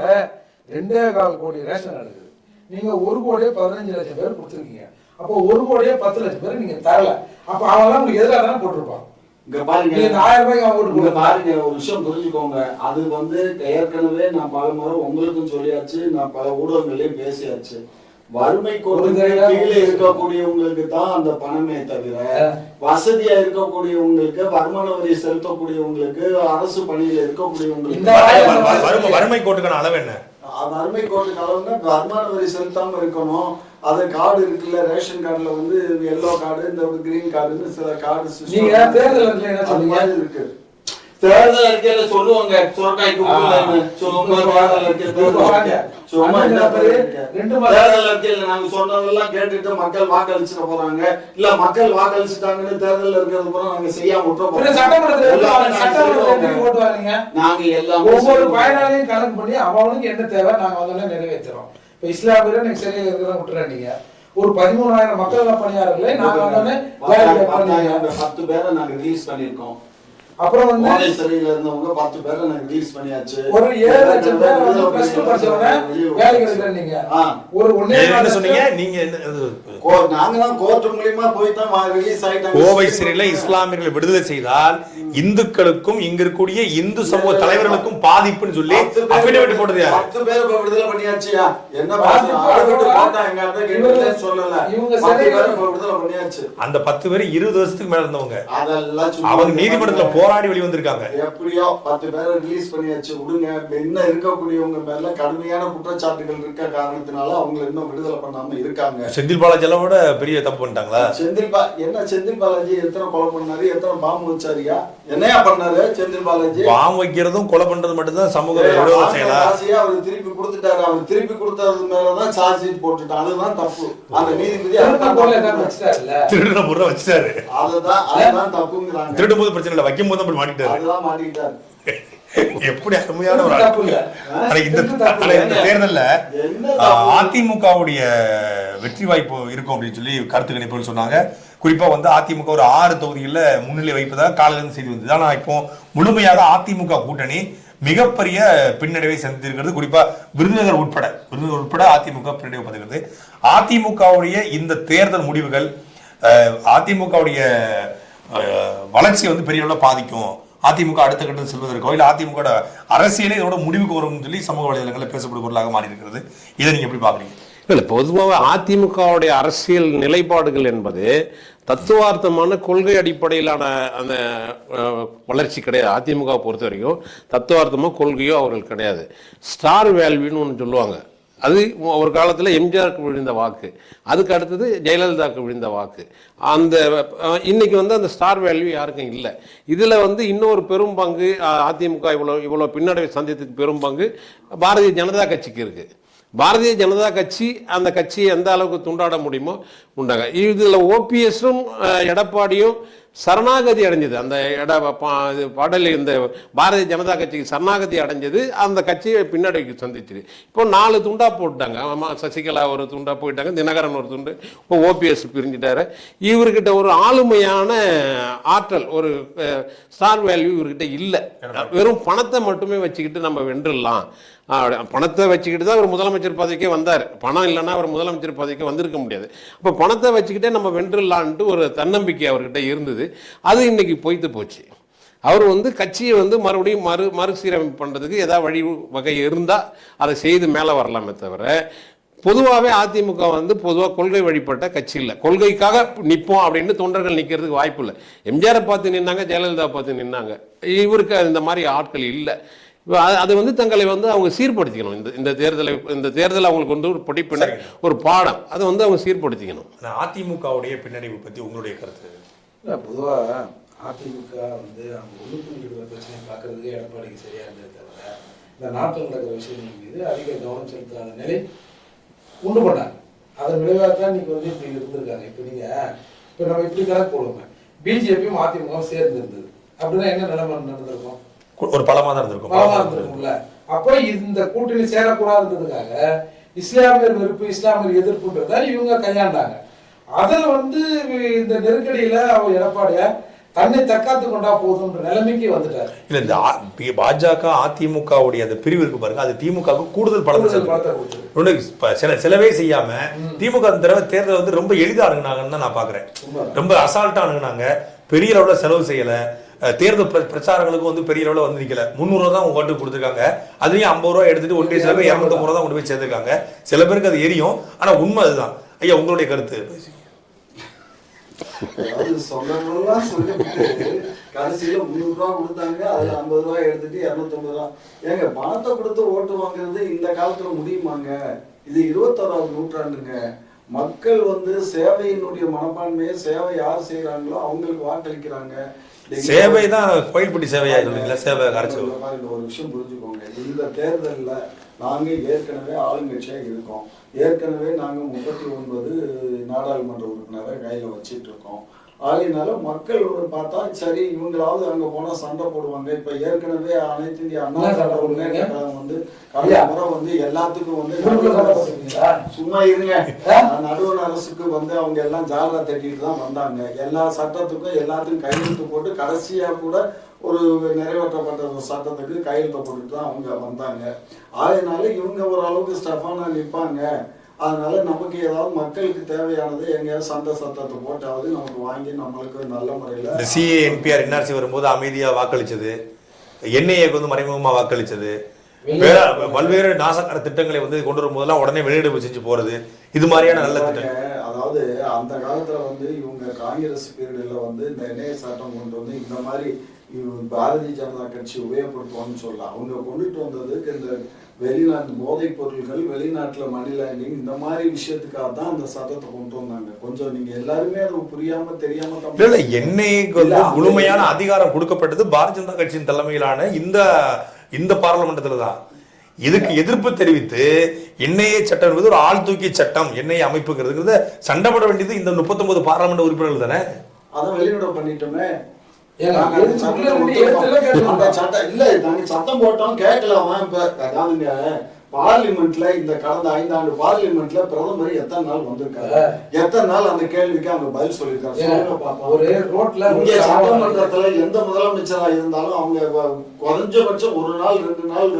2.25 கோடி ரேஷன் இருக்குது. நீங்க 1 கோடியே 15 லட்சம் பேர் கொடுத்துருக்கீங்க. அப்போ 1 கோடியே 10 லட்சம் பேர் நீங்க தரல. அப்ப அவன் உங்களுக்கு எதிராக தானே போட்டிருப்பான். இங்க பாருங்க, 1000 ரூபாய்க்கு அவன் ஓட்டு பாருங்க. ஒரு விஷயம் புரிஞ்சுக்கோங்க. அது வந்து ஏற்கனவே நான் பல முறை உங்களுக்கும் சொல்லியாச்சு, நான் பல ஊடகங்களையும் பேசியாச்சு. வறுமை கோட்டுக்கு கீழே இருக்கக்கூடியவங்களுக்கு தான் அந்த பணமே தவிர வசதியா இருக்கக்கூடியவங்களுக்கு, வருமான வரி செலுத்தக்கூடியவங்களுக்கு, அரசு பணியில இருக்கக்கூடியவங்களுக்கு வறுமை கோட்டுக்கான அளவு என்ன? வறுமை கோட்டுக்கு அளவுன்னா வருமான வரி செலுத்தாம இருக்கணும். அது கார்டு இருக்குல்ல, ரேஷன் கார்டுல வந்து எல்லோ கார்டு, இந்த கிரீன் கார்டுன்னு சில கார்டு இருக்கு. தேர்தல் அறிக்கையில சொல்லுவாங்க தேர்தல் அறிக்கையில நாங்க சொன்னதெல்லாம் கேட்டுட்டு மக்கள் வாக்களிச்சிட போறாங்க. இல்ல மக்கள் வாக்களிச்சுட்டாங்கன்னு தேர்தல் இருக்கிறது பூரா நாங்க செய்யாம விட்டுற போறோம். நாங்க எல்லாம் ஒவ்வொரு பயனாளியும் கணக்கு பண்ணி அவனுக்கு என்ன தேவை நாங்க அதெல்லாம் நிறைவேற்றுறோம். இப்ப இஸ்லாமியர் நீங்க சரியா இருக்கிறதா விட்டுறாங்க. ஒரு 13,000 மக்கள் பணியாளர்களை நாங்க வந்து 10 பேரை நாங்க ரிலீஸ் பண்ணிருக்கோம். அப்புறம் வந்து சிறையில இருந்தவங்க 10 பேரை நாங்க ரிலீஸ் பண்ணியாச்சு. ஒரு 7 லட்சம் பேர் வந்து பிளஸ் 2 படிச்சவங்க வேலைக்கு எடுக்கறீங்க. ஒரு என்ன சொன்னீங்க நீங்க? நாங்க தான் கோர்ட் மூலமா போய் தான் ரிலீஸ் ஆயிட்டாங்க. கோவை சிறையில இஸ்லாமியர்களை விடுதலை செய்தால் இந்துக்களுக்கும் இங்க இருக்கக்கூடிய இந்து சமூக தலைவர்களுக்கும் பாதிப்புன்னு சொல்லி அபிடவிட் போட்டது யாரு? 10 பேரை விடுதலை பண்ணியாச்சியா? என்ன போட்டாங்க சொல்லல. இவங்க 10 பேரை விடுதலை பண்ணியாச்சு. அந்த 10 பேர் 20 வருஷத்துக்கு மேல இருந்தவங்க. அதெல்லாம் அவங்க நீதிமன்றத்துல போராடி வெளி வந்திருக்காங்க. எப்படியோ 10 பேரை ரிலீஸ் பண்ணியாச்சு. விடுங்க. இன்னும் இருக்கக்கூடியவங்க மேல கடுமையான குற்றச்சாட்டுகள் இருக்க காரணத்தினால அவங்க இன்னும் விடுதலை பண்ணாம இருக்காங்க. செந்தில் பாலாஜி விட பெரிய தப்பு பண்ணிட்டாங்களா? செந்தில் பாலாஜி எத்தனை கொலை பண்ணாரு, எத்தனை பாம்பு வச்சாரியா, என்னையா பண்ணாரு? செந்தில் பாலாஜி பாம்பு வைக்கிறதும் கொலை பண்றது மட்டும்தான் சமூக விரோத செயலா? அவர் திருப்பி கொடுத்துட்டாரு. அவர் திருப்பி கொடுத்தது மேலதான் சார்ஜ் ஷீட் போட்டுட்டான். அதுதான் தப்பு. அந்த நீதிபதி திருடுற பொருளை வச்சுட்டாரு. அதுதான் தப்புங்கிறாங்க. திருடும் போது பிரச்சனை இல்லை, வைக்கும் போது அப்படி மாட்டிட்டாரு. அதுதான் மாட்டிக்கிட்டாரு. எப்படி அருமையான ஒரு இந்த தேர்தல்ல அதிமுகவுடைய வெற்றி வாய்ப்பு இருக்கும் அப்படின்னு சொல்லி கருத்து கணிப்புகள் சொன்னாங்க. குறிப்பா வந்து அதிமுக ஒரு 6 தொகுதிகளில் முன்னிலை வைப்பதாக காலையிலிருந்து செய்தி வந்தது. ஆனா இப்போ முழுமையாக அதிமுக கூட்டணி மிகப்பெரிய பின்னடைவை சந்தித்திருக்கிறது. குறிப்பா விருதுநகர் உட்பட அதிமுக பின்னடைவு பதிக்கிறது. அதிமுகவுடைய இந்த தேர்தல் முடிவுகள் அதிமுகவுடைய வளர்ச்சியை வந்து பெரிய அளவில் பாதிக்கும். அதிமுக அடுத்த கட்டத்தில் செல்வதற்கோ இல்லை அதிமுக அரசியலே இதோட முடிவுக்கு வரும்னு சொல்லி சமூக வலைதளங்களில் பேசப்படும் பொருளாக மாறி இருக்கிறது. இதை நீங்க எப்படி பாக்குறீங்க? இல்லை, பொதுவாக அதிமுகவுடைய அரசியல் நிலைப்பாடுகள் என்பது தத்துவார்த்தமான கொள்கை அடிப்படையிலான அந்த வளர்ச்சி கிடையாது. அதிமுக பொறுத்த வரைக்கும் தத்துவார்த்தமோ கொள்கையோ அவர்கள் கிடையாது. ஸ்டார் வேல்யூன்னு ஒன்று சொல்லுவாங்க. அது ஒரு காலத்தில் எம்ஜிஆருக்கு விழுந்த வாக்கு, அதுக்கு அடுத்தது ஜெயலலிதாவுக்கு விழுந்த வாக்கு. அந்த இன்னைக்கு வந்து அந்த ஸ்டார் வேல்யூ யாருக்கும் இல்லை. இதில் வந்து இன்னொரு பெரும் பங்கு அதிமுக இவ்வளோ பின்னடைவை சந்தித்ததுக்கு பெரும் பங்கு பாரதிய ஜனதா கட்சிக்கு இருக்குது. பாரதிய ஜனதா கட்சி அந்த கட்சியை எந்த அளவுக்கு துண்டாட முடியுமோ உண்டாங்க. இதில் ஓபிஎஸும் எடப்பாடியும் சரணாகதி அடைஞ்சது. அந்த பாடல் இந்த பாரதிய ஜனதா கட்சிக்கு சரணாகதி அடைஞ்சது அந்த கட்சியை பின்னடைக்கு சந்திச்சுது. இப்போ 4 துண்டா போட்டாங்க. ஆமாம், சசிகலா ஒரு துண்டா போயிட்டாங்க, தினகரன் ஒரு துண்டு, இப்போ ஓபிஎஸ் பிரிஞ்சுட்டாரு. இவர்கிட்ட ஒரு ஆளுமையான ஆற்றல், ஒரு ஸ்டார் வேல்யூ இவர்கிட்ட இல்லை. வெறும் பணத்தை மட்டுமே வச்சுக்கிட்டு நம்ம வென்றுடலாம், பணத்தை வச்சுக்கிட்டு தான் அவர் முதலமைச்சர் பதவிக்கே வந்தார். பணம் இல்லைன்னா அவர் முதலமைச்சர் பதவிக்கு வந்திருக்க முடியாது. அப்போ பணத்தை வச்சுக்கிட்டே நம்ம வென்றுடலான்ட்டு ஒரு தன்னம்பிக்கை அவர்கிட்ட இருந்தது. அது இன்னைக்கு பொய்த்து போச்சு. அவர் வந்து கட்சியை வந்து மறுபடியும் மறுசீரமைப்பு பண்ணுறதுக்கு ஏதாவது வகை இருந்தால் அதை செய்து மேலே வரலாமே தவிர பொதுவாகவே அதிமுக வந்து பொதுவாக கொள்கை வழிபட்ட கட்சி இல்லை. கொள்கைக்காக நிற்போம் அப்படின்னு தொண்டர்கள் நிற்கிறதுக்கு வாய்ப்பு இல்லை. எம்ஜிஆரை பார்த்து நின்னாங்க, ஜெயலலிதா பார்த்து நின்னாங்க. இவருக்கு இந்த மாதிரி ஆட்கள் இல்லை. அது வந்து தங்களை வந்து அவங்க சீர்படுத்திக்கணும். இந்த தேர்தலை அவங்களுக்கு வந்து ஒரு படிப்பினை, ஒரு பாடம், அதை வந்து அவங்க சீர்படுத்திக்கணும். அதிமுகவுடைய பின்னடைவு பற்றி உங்களுடைய கருத்து? பொதுவாக அதிமுக வந்து அவங்க உள்ளுக்குள் இருக்கிற பிரச்சனையை பார்க்கறதுக்கு எடப்பாடிக்கு சரியா இருந்தது தவிர இந்த நாட்டில் நடக்கிற விஷயங்கள் மீது அதிக கவனம் செலுத்தாத நிலை உண்டு பண்ணாங்க. அதன் விளைவாக தான் இன்னைக்கு வந்து இப்படி இருந்திருக்காங்க. இப்போ நம்ம இப்படி கணக்கு போடுவோம், பிஜேபியும் அதிமுகவும் சேர்ந்து இருந்தது அப்படின்னா என்ன நிலைமை நடந்திருக்கும்? ஒரு பலமா தான் இருந்திருக்கும்ல. அப்போ இந்த கூட்டணி சேரக்கூடாதுன்றதுக்காக இஸ்லாமியர் வெறுப்பு, இஸ்லாமியர் எதிர்ப்புன்றத இவங்க கையாண்டாங்க. அதில் வந்து இந்த நெருக்கடியில அவங்க எடப்பாடிய தன்னை தற்காத்து கொண்டா போதுன்ற நிலைமைக்கு வந்துட்டாரு. இல்ல இந்த பாஜக அதிமுகவுடைய அந்த பிரிவு இருக்கு பாருங்க, அது திமுகவுக்கு கூடுதல் பலத்தை செலவே செய்யாம திமுக அந்த தடவை தேர்தல் வந்து ரொம்ப எளிதா அணுகுனாங்கன்னு நான் பாக்குறேன். ரொம்ப அசால்ட்டா அணுகுனாங்க, பெரிய அளவுல செலவு செய்யல. தேர்தல் பிரச்சாரங்களுக்கு வந்து பெரிய அளவுல வந்து நிக்கல. 300 ரூபா தான் ஓட்டு கொடுத்துருக்காங்க. அதுலயும் 50 ரூபா எடுத்துட்டு ஒன்றிய சில பேர் 250 ரூபா தான் கொண்டு போய் சேர்த்திருக்காங்க. சில பேருக்கு அது எரியும், ஆனா உண்மை அதுதான். ஐயா, உங்களுடைய கருத்து? சொல்லணும்லாம் சொல்லிட்டு கடைசியில 300 ரூபா கொடுத்தாங்க, அதுல 50 ரூபா எடுத்துட்டு 250 ரூபா. ஏங்க, பணத்தை கொடுத்து ஓட்டு வாங்குறது இந்த காலத்துல முடியுமாங்க? இது 21ஆவது நூற்றாண்டுங்க. மக்கள் வந்து சேவையினுடைய மனப்பான்மையை, சேவை யார் செய்யறாங்களோ அவங்களுக்கு வாக்களிக்கிறாங்க. சேவை தான் கோயில்பட்டி சேவையா சொல்றீங்களா? சேவை கரைச்சு ஒரு விஷயம் புரிஞ்சுக்கோங்க. இந்த தேர்தல்ல நாங்க ஏற்கனவே ஆளுங்கட்சியா இருக்கோம். ஏற்கனவே நாங்க 39 நாடாளுமன்ற உறுப்பினரை கையில வச்சிட்டு இருக்கோம். அதனால மக்கள் பார்த்தா சரி, இவங்களாவது அங்க போனா சண்டை போடுவாங்க. இப்ப ஏற்கனவே அனைத்து இந்திய அண்ணா வந்து முறை வந்து எல்லாத்துக்கும் வந்து சும்மா இருங்க, நடுவண் அரசுக்கு வந்து அவங்க எல்லாம் ஜாலரா தட்டிட்டு தான் வந்தாங்க. எல்லா சட்டத்துக்கும் எல்லாத்துக்கும் கையெழுத்து போட்டு கடைசியா கூட ஒரு நிறைவேற்றப்பட்ட ஒரு சட்டத்துக்கு கையெழுத்து போட்டுட்டு தான் அவங்க வந்தாங்க. அதனால இவங்க ஓரளவுக்கு ஸ்டெஃபானா நிற்பாங்க. அதனால நமக்கு ஏதாவது மக்களுக்கு தேவையானது எங்கேயாவது சண்டை சத்தத்தை போட்டாவது நமக்கு வாங்கி நம்மளுக்கு நல்ல முறையில் சிஏ NPR NRC வரும்போது அமைதியா வாக்களிச்சது, என்ஐஏக்கு வந்து மறைமுகமா வாக்களிச்சது, பல்வேறு நாசக்கார திட்டங்களை வந்து கொண்டு வரும்போதெல்லாம் உடனே வெளியிட செஞ்சு போறது, இது மாதிரியான நல்ல திட்டம். அதாவது அந்த காலத்துல வந்து இவங்க காங்கிரஸ் பீரியட்ல வந்து இந்த என்ஐஏ சட்டம் கொண்டு வந்து இந்த மாதிரி பாரதிய ஜனதா கட்சி உபயோகப்படுத்துவான்னு சொல்லலாம். அவங்க கொண்டுட்டு வந்ததுக்கு இந்த வெளிநாட்டு போதைப் பொருட்கள், வெளிநாட்டுல மணி லாண்டரிங், இந்த மாதிரி விஷயத்துக்காக தான் அந்த சட்டத்தை கொண்டு வந்தாங்க. கொஞ்சம் நீங்க எல்லாருமே அது புரியாம தெரியாம என்ஐஏக்கு வந்து முழுமையான அதிகாரம் கொடுக்கப்பட்டது பாரதிய ஜனதா கட்சியின் தலைமையிலான இந்த பாராளுமன்றத்துல தான். இதுக்கு எதிர்ப்பு தெரிவித்து என்ஐஏ சட்டம் என்பது ஒரு ஆள் தூக்கி சட்டம், என்ஐஏ அமைப்புங்கிறது சண்டைப்பட வேண்டியது இந்த 39 பாராளுமன்ற உறுப்பினர்கள் தானே. அதான் வெளியிட பண்ணிட்டோமே. சத்தம் போட்டோம் கேட்கலாமா? இப்ப அதாவதுங்க, பார்லிமெண்ட்ல இந்த கடந்த 5 ஆண்டு பார்லிமெண்ட்ல பிரதமர் எத்தனை நாள் வந்திருக்காரு? எத்தனை நாள் அந்த கேள்விக்கு அவங்க பதில் சொல்லியிருக்காரு? ஒரு ரோட்ல சட்டமன்றத்துல எந்த முதலமைச்சரா இருந்தாலும் அவங்க குறைஞ்சபட்சம் 1 நாள் 2 நாள்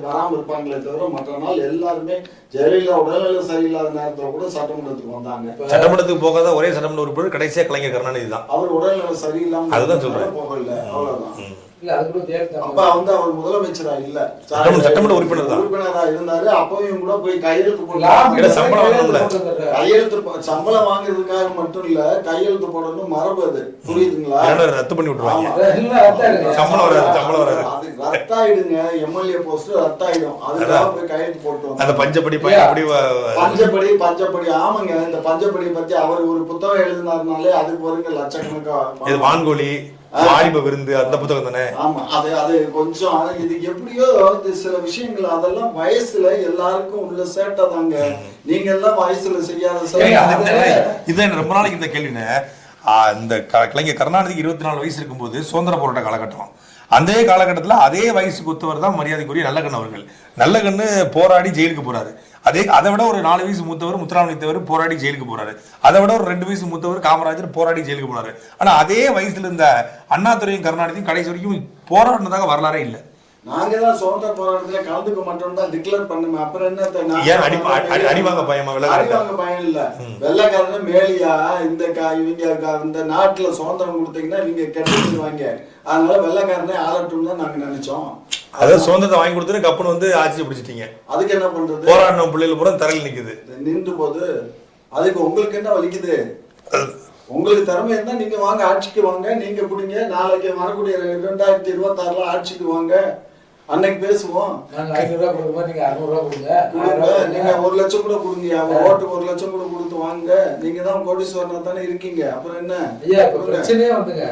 வராம இருப்பாங்களே தவிர மற்ற நாள் எல்லாருமே ஜெயலலிதா உடல்நிலை சரியில்லாத நேரத்துல கூட சட்டமன்றத்துக்கு வந்தாங்க. சட்டமன்றத்துக்கு போகாத ஒரே சட்டமன்ற உறுப்பினர் கடைசியா கலைஞர் கருணாநிதி தான். அவர் உடல்நிலை சரியில்லாம அதுதான் சொல்றேன், போகல, அவ்வளவுதான். அப்ப வந்து அவர் முதலமைச்சரா இல்ல, சட்டமன்ற உறுப்பினரா இருந்தாரு. அப்பவும் கூட போய் கையெழுத்து போடலாம். சம்பளம் வாங்குறதுக்காக மட்டும் இல்ல, கையெழுத்து போடணும் மரபு, அது புரியுதுங்களா? ரத்து பண்ணி விட்டுருவாங்க. ரத்தாயிடுங்க, எம்எல்ஏ போஸ்ட் ரத்தாயிடும். அதுக்காக போய் கையெழுத்து போட்டு அந்த பஞ்சப்படி ஆமாங்க. இந்த பஞ்சப்படி பத்தி அவர் ஒரு புத்தகம் எழுதினாருனாலே அதுக்கு வருங்க லட்சக்கணக்கா. வான்கோழி, வாலிப விருந்து, அந்த புத்தகம் தானே. ஆமா, அது கொஞ்சம் இது எப்படியோ சில விஷயங்கள் அதெல்லாம் வயசுல எல்லாருக்கும் உள்ள சேட்டை தாங்க. நீங்க எல்லாம் வயசுல செய்யாத இதுதான் ரொம்ப நாளைக்கு இந்த கேள்வின. இந்த கலைஞர் கருணாநிதிக்கு 24 வயசு இருக்கும்போது சுதந்திர போராட்ட காலகட்டம். அந்த காலகட்டத்தில் அதே வயசுக்கு ஒத்தவர் தான் மரியாதைக்குரிய நல்லகண்ணு அவர்கள். நல்லகண்ணு போராடி ஜெயிலுக்கு போறாரு. அதை விட ஒரு 4 வயசு மூத்தவர் முத்துராமலிங்கத்தேவர் போராடி ஜெயிலுக்கு போறாரு. அதை விட ஒரு 2 வயசு மூத்தவர் காமராஜர் போராடி ஜெயிலுக்கு போறாரு. ஆனா அதே வயசுல இருந்த அண்ணாதுரையும் கருணாநிதியும் கடைசி வரைக்கும் போராடினதாக வரலாறே இல்லை. நாங்க தான் சுதந்திர போராட்டத்துல கலந்துக்க மாட்டோம் தான் டிக்ளேர் பண்ணுமே. அப்புறம் என்ன அடிவாங்க பயமா? அடிவாங்க பயம் இல்ல. வெள்ளக்காரன மேலியா இவங்க இந்த நாட்டுல சுதந்திரம் கொடுத்தீங்கன்னா நீங்க கெட்டுவாங்க. அதனால வெள்ளக்காரனே ஆளட்டும் தான் நாங்க நினைச்சோம். அதாவது சுதந்திரத்தை வாங்கி கொடுத்துட்டு கப்புன்னு வந்து ஆட்சியை பிடிச்சிட்டீங்க. அதுக்கு என்ன பண்றது? போராடின பிள்ளைகள் பூரா தரையில் நிக்குது. நின்று போது அதுக்கு உங்களுக்கு என்ன வலிக்குது? உங்களுக்கு திறமை இருந்தா நீங்க வாங்க, ஆட்சிக்கு வாங்க, நீங்க குடிங்க. நாளைக்கு வரக்கூடிய 2026 ஆட்சிக்கு வாங்க, அன்னைக்கு பேசுவோம். நாங்க 500 ரூபாய் கொடுக்கும்போது நீங்க 600 ரூபாய் கொடுங்க. நீங்க 1 லட்சம் கூட கொடுங்க, ஓட்டுக்கு 1 லட்சம் கூட கொடுத்து வாங்க. நீங்க தான் கோடீஸ்வரனா தானே இருக்கீங்க. அப்புறம் என்ன ஐயா, இப்ப பிரச்சனையே வந்துங்க,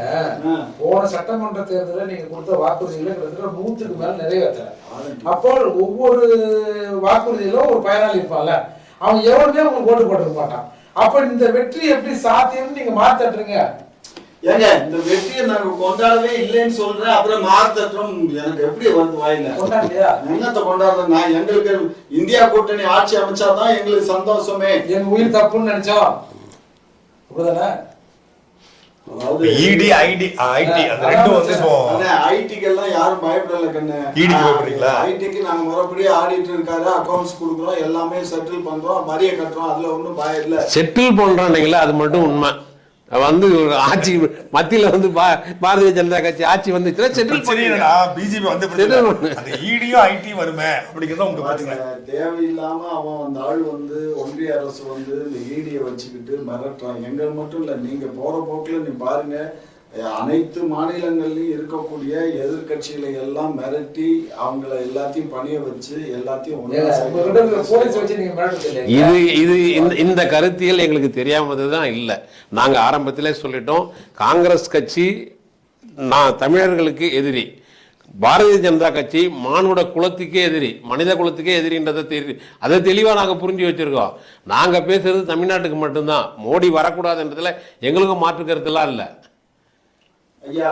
போன சட்டமன்ற தேர்தலில் நீங்க கொடுத்த வாக்குறுதிகளை கிட்டத்தட்ட 100க்கு மேல நிறைவேற்றல. அப்போ ஒவ்வொரு வாக்குறுதியிலும் ஒரு பயனாளி இருப்பான்ல, அவன் எவனுமே உங்களுக்கு ஓட்டு போட்டுக்க மாட்டான். அப்ப இந்த வெற்றி எப்படி சாத்தியம்னு நீங்க மாத்தட்டுறீங்க? ஏங்க, இந்த வெற்றியை நாங்க கொண்டாடவே இல்லைன்னு சொல்றேன், அப்புறம் மாத்தட்டும் எனக்கு எப்படி வந்து வாயில கொண்டாடலையா? என்னத்தை கொண்டாடுறேன் நான்? எங்களுக்கு இந்தியா கூட்டணி ஆட்சி அமைச்சாதான் எங்களுக்கு சந்தோஷமே. எங்க உயிர் தப்புன்னு நினைச்சோம், அப்படிதானே? இடி ஐடி ஐடி அந்த ரெண்டும் வந்து இப்போ ஐடிக்கு எல்லாம் யாரும் பயப்படல கண்ணு. ஈடிக்கு பயப்படுறீங்களா? ஐடிக்கு நாங்க முறைப்படி ஆடிட்டர் இருக்காரு, அக்கௌண்ட்ஸ் கொடுக்குறோம், எல்லாமே செட்டில் பண்றோம், வரியை கட்டுறோம், அதுல ஒண்ணும் பயம் இல்ல. செட்டில் பண்றோம்னீங்களா, அது மட்டும் உண்மை. வந்து ஆட்சி மத்தியில வந்து பாரதிய ஜனதா கட்சி ஆட்சி வந்துச்சுன்னா செட்டில் பண்ணிடுறா. பிஜேபி வந்து அந்த ஈடியும் ஐடி வருமே அப்படிங்கிறது உங்க பிரச்சனை. தேவையில்லாம அவன் அந்த ஆள் வந்து ஒன்றிய அரசு வந்து இந்த ஈடியை வச்சுக்கிட்டு மிரட்டுறான். எங்கள் மட்டும் இல்ல, நீங்க போற போக்குல நீ பாருங்க, அனைத்து மாநிலங்கள்லயும் இருக்கக்கூடிய எதிர்கட்சிகளை எல்லாம் மிரட்டி அவங்கள எல்லாத்தையும் பணிய வச்சு எல்லாத்தையும் இந்த கருத்தியல் எங்களுக்கு தெரியாமதான் இல்ல. நாங்க ஆரம்பத்திலே சொல்லிட்டோம், காங்கிரஸ் கட்சி தமிழர்களுக்கு எதிரி, பாரதிய ஜனதா கட்சி மானுட குலத்துக்கே எதிரி, மனித குலத்துக்கே எதிரின்றதை அதை தெளிவா நாங்க புரிஞ்சு வச்சிருக்கோம். நாங்க பேசுறது தமிழ்நாட்டுக்கு மட்டும்தான். மோடி வரக்கூடாதுன்றதுல எங்களுக்கும் மாற்று கருத்துலாம் இல்லை. ஐயா,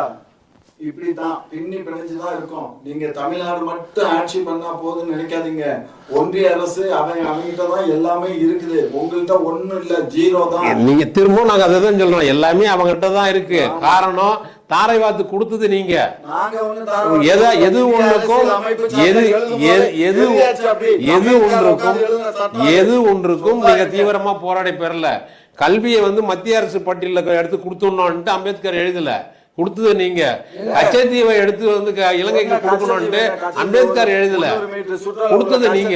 இப்படிதான் பின்னி பிணைஞ்சுதான் இருக்கும். நீங்க தமிழ்நாடு மட்டும் ஆட்சி பண்ணா போதும்னு நினைக்காதீங்க. ஒன்றிய அரசு அவங்ககிட்ட தான் எல்லாமே இருக்குது, உங்கள்கிட்ட ஒண்ணும் இல்ல, ஜீரோ தான். நீங்க திரும்பவும் நாங்க அதை தான் சொல்றோம், எல்லாமே அவங்ககிட்ட தான் இருக்கு. காரணம், தாரை வாத்து கொடுத்தது நீங்க. எது ஒன்றுக்கும் நீங்க தீவிரமா போராடி பெறல. கல்வியை வந்து மத்திய அரசு பட்டியல எடுத்து கொடுத்துடணும்னு அம்பேத்கர் எழுதல, கொடுத்தது நீங்க. கச்சத்தீவை எடுத்து வந்து இலங்கைக்கு கொடுக்கணும்னு அம்பேத்கர் எழுதல, கொடுத்தது நீங்க.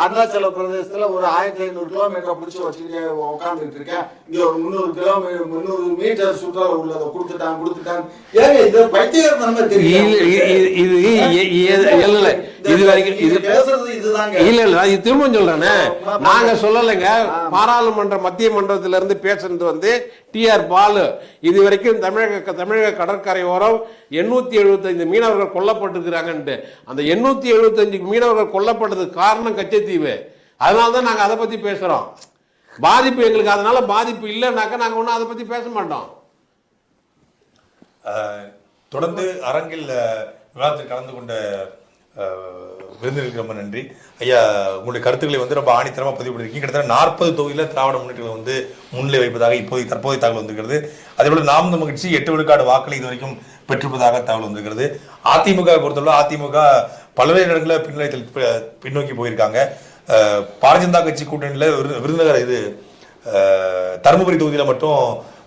அருணாச்சல பிரதேசத்துல ஒரு 1500 கிலோமீட்டர் பிடிச்சு வச்சுட்டு உட்காந்துட்டு இருக்கேன். இங்க ஒரு 300 மீட்டர் சுற்றுலா உள்ளதை கொடுத்துட்டாங்க. ஏங்க இது பைத்தியம் நம்ம தெரியும். இது வரைக்கும் இது பேசுறது இதுதாங்க. இல்ல இது திரும்ப சொல்றேனே, நாங்க சொல்லலைங்க. பாராளுமன்ற மத்திய மன்றத்தில இருந்து பேசுறது வந்து டிஆர் பாலு. இது வரைக்கும் தமிழக கடற்கரை ஓரம் 875 மீனவர்கள் கொல்லப்பட்டிருக்கிறாங்கன்ட்டு. அந்த 875 மீனவர்கள் கொல்லப்பட்டதுக்கு காரணம் கச்சத்தீவு. அதனாலதான் நாங்க அதை பத்தி பேசுறோம். பாதிப்பு எங்களுக்கு அதனால பாதிப்பு இல்லைன்னாக்க நாங்க ஒன்னும் அதை பத்தி பேச மாட்டோம். தொடர்ந்து அரங்கில் விவாதத்தில் கலந்து கொண்ட விருந்தினருக்கு ரொம்ப நன்றி ஐயா. உங்களுடைய கருத்துக்களை வந்து ரொம்ப ஆணித்தரமாக பதிவு பண்ணிருக்கீங்க. கிட்டத்தட்ட 40 தொகுதியில் திராவிட முன்னேற்றங்களை வந்து முன்னிலை வைப்பதாக தற்போதைய தகவல் வந்திருக்கிறது. அதேபோல நாம் தமிழ் கட்சி 8 விழுக்காடு வாக்களை இது வரைக்கும் பெற்றிருப்பதாக தகவல் வந்திருக்கிறது. அதிமுக பொறுத்தவரை அதிமுக பல்வேறு இடங்களில் பின்னோக்கி போயிருக்காங்க. பாரதிய ஜனதா கட்சி கூட்டணியில் விருதுநகர் தருமபுரி தொகுதியில் மட்டும்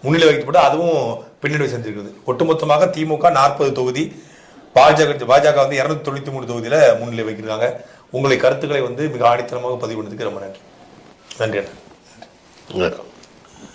முன்னிலை வைக்கப்பட்டு அதுவும் பின்னடைவை செஞ்சிருக்கிறது. ஒட்டுமொத்தமாக திமுக 40 தொகுதி, பாஜக வந்து 293 தொகுதியில முன்னிலை வைக்கிறாங்க. உங்களுடைய கருத்துக்களை வந்து மிக ஆணித்தரமாக பதிவு பண்ணதுக்கு ரொம்ப நன்றி. நன்றி.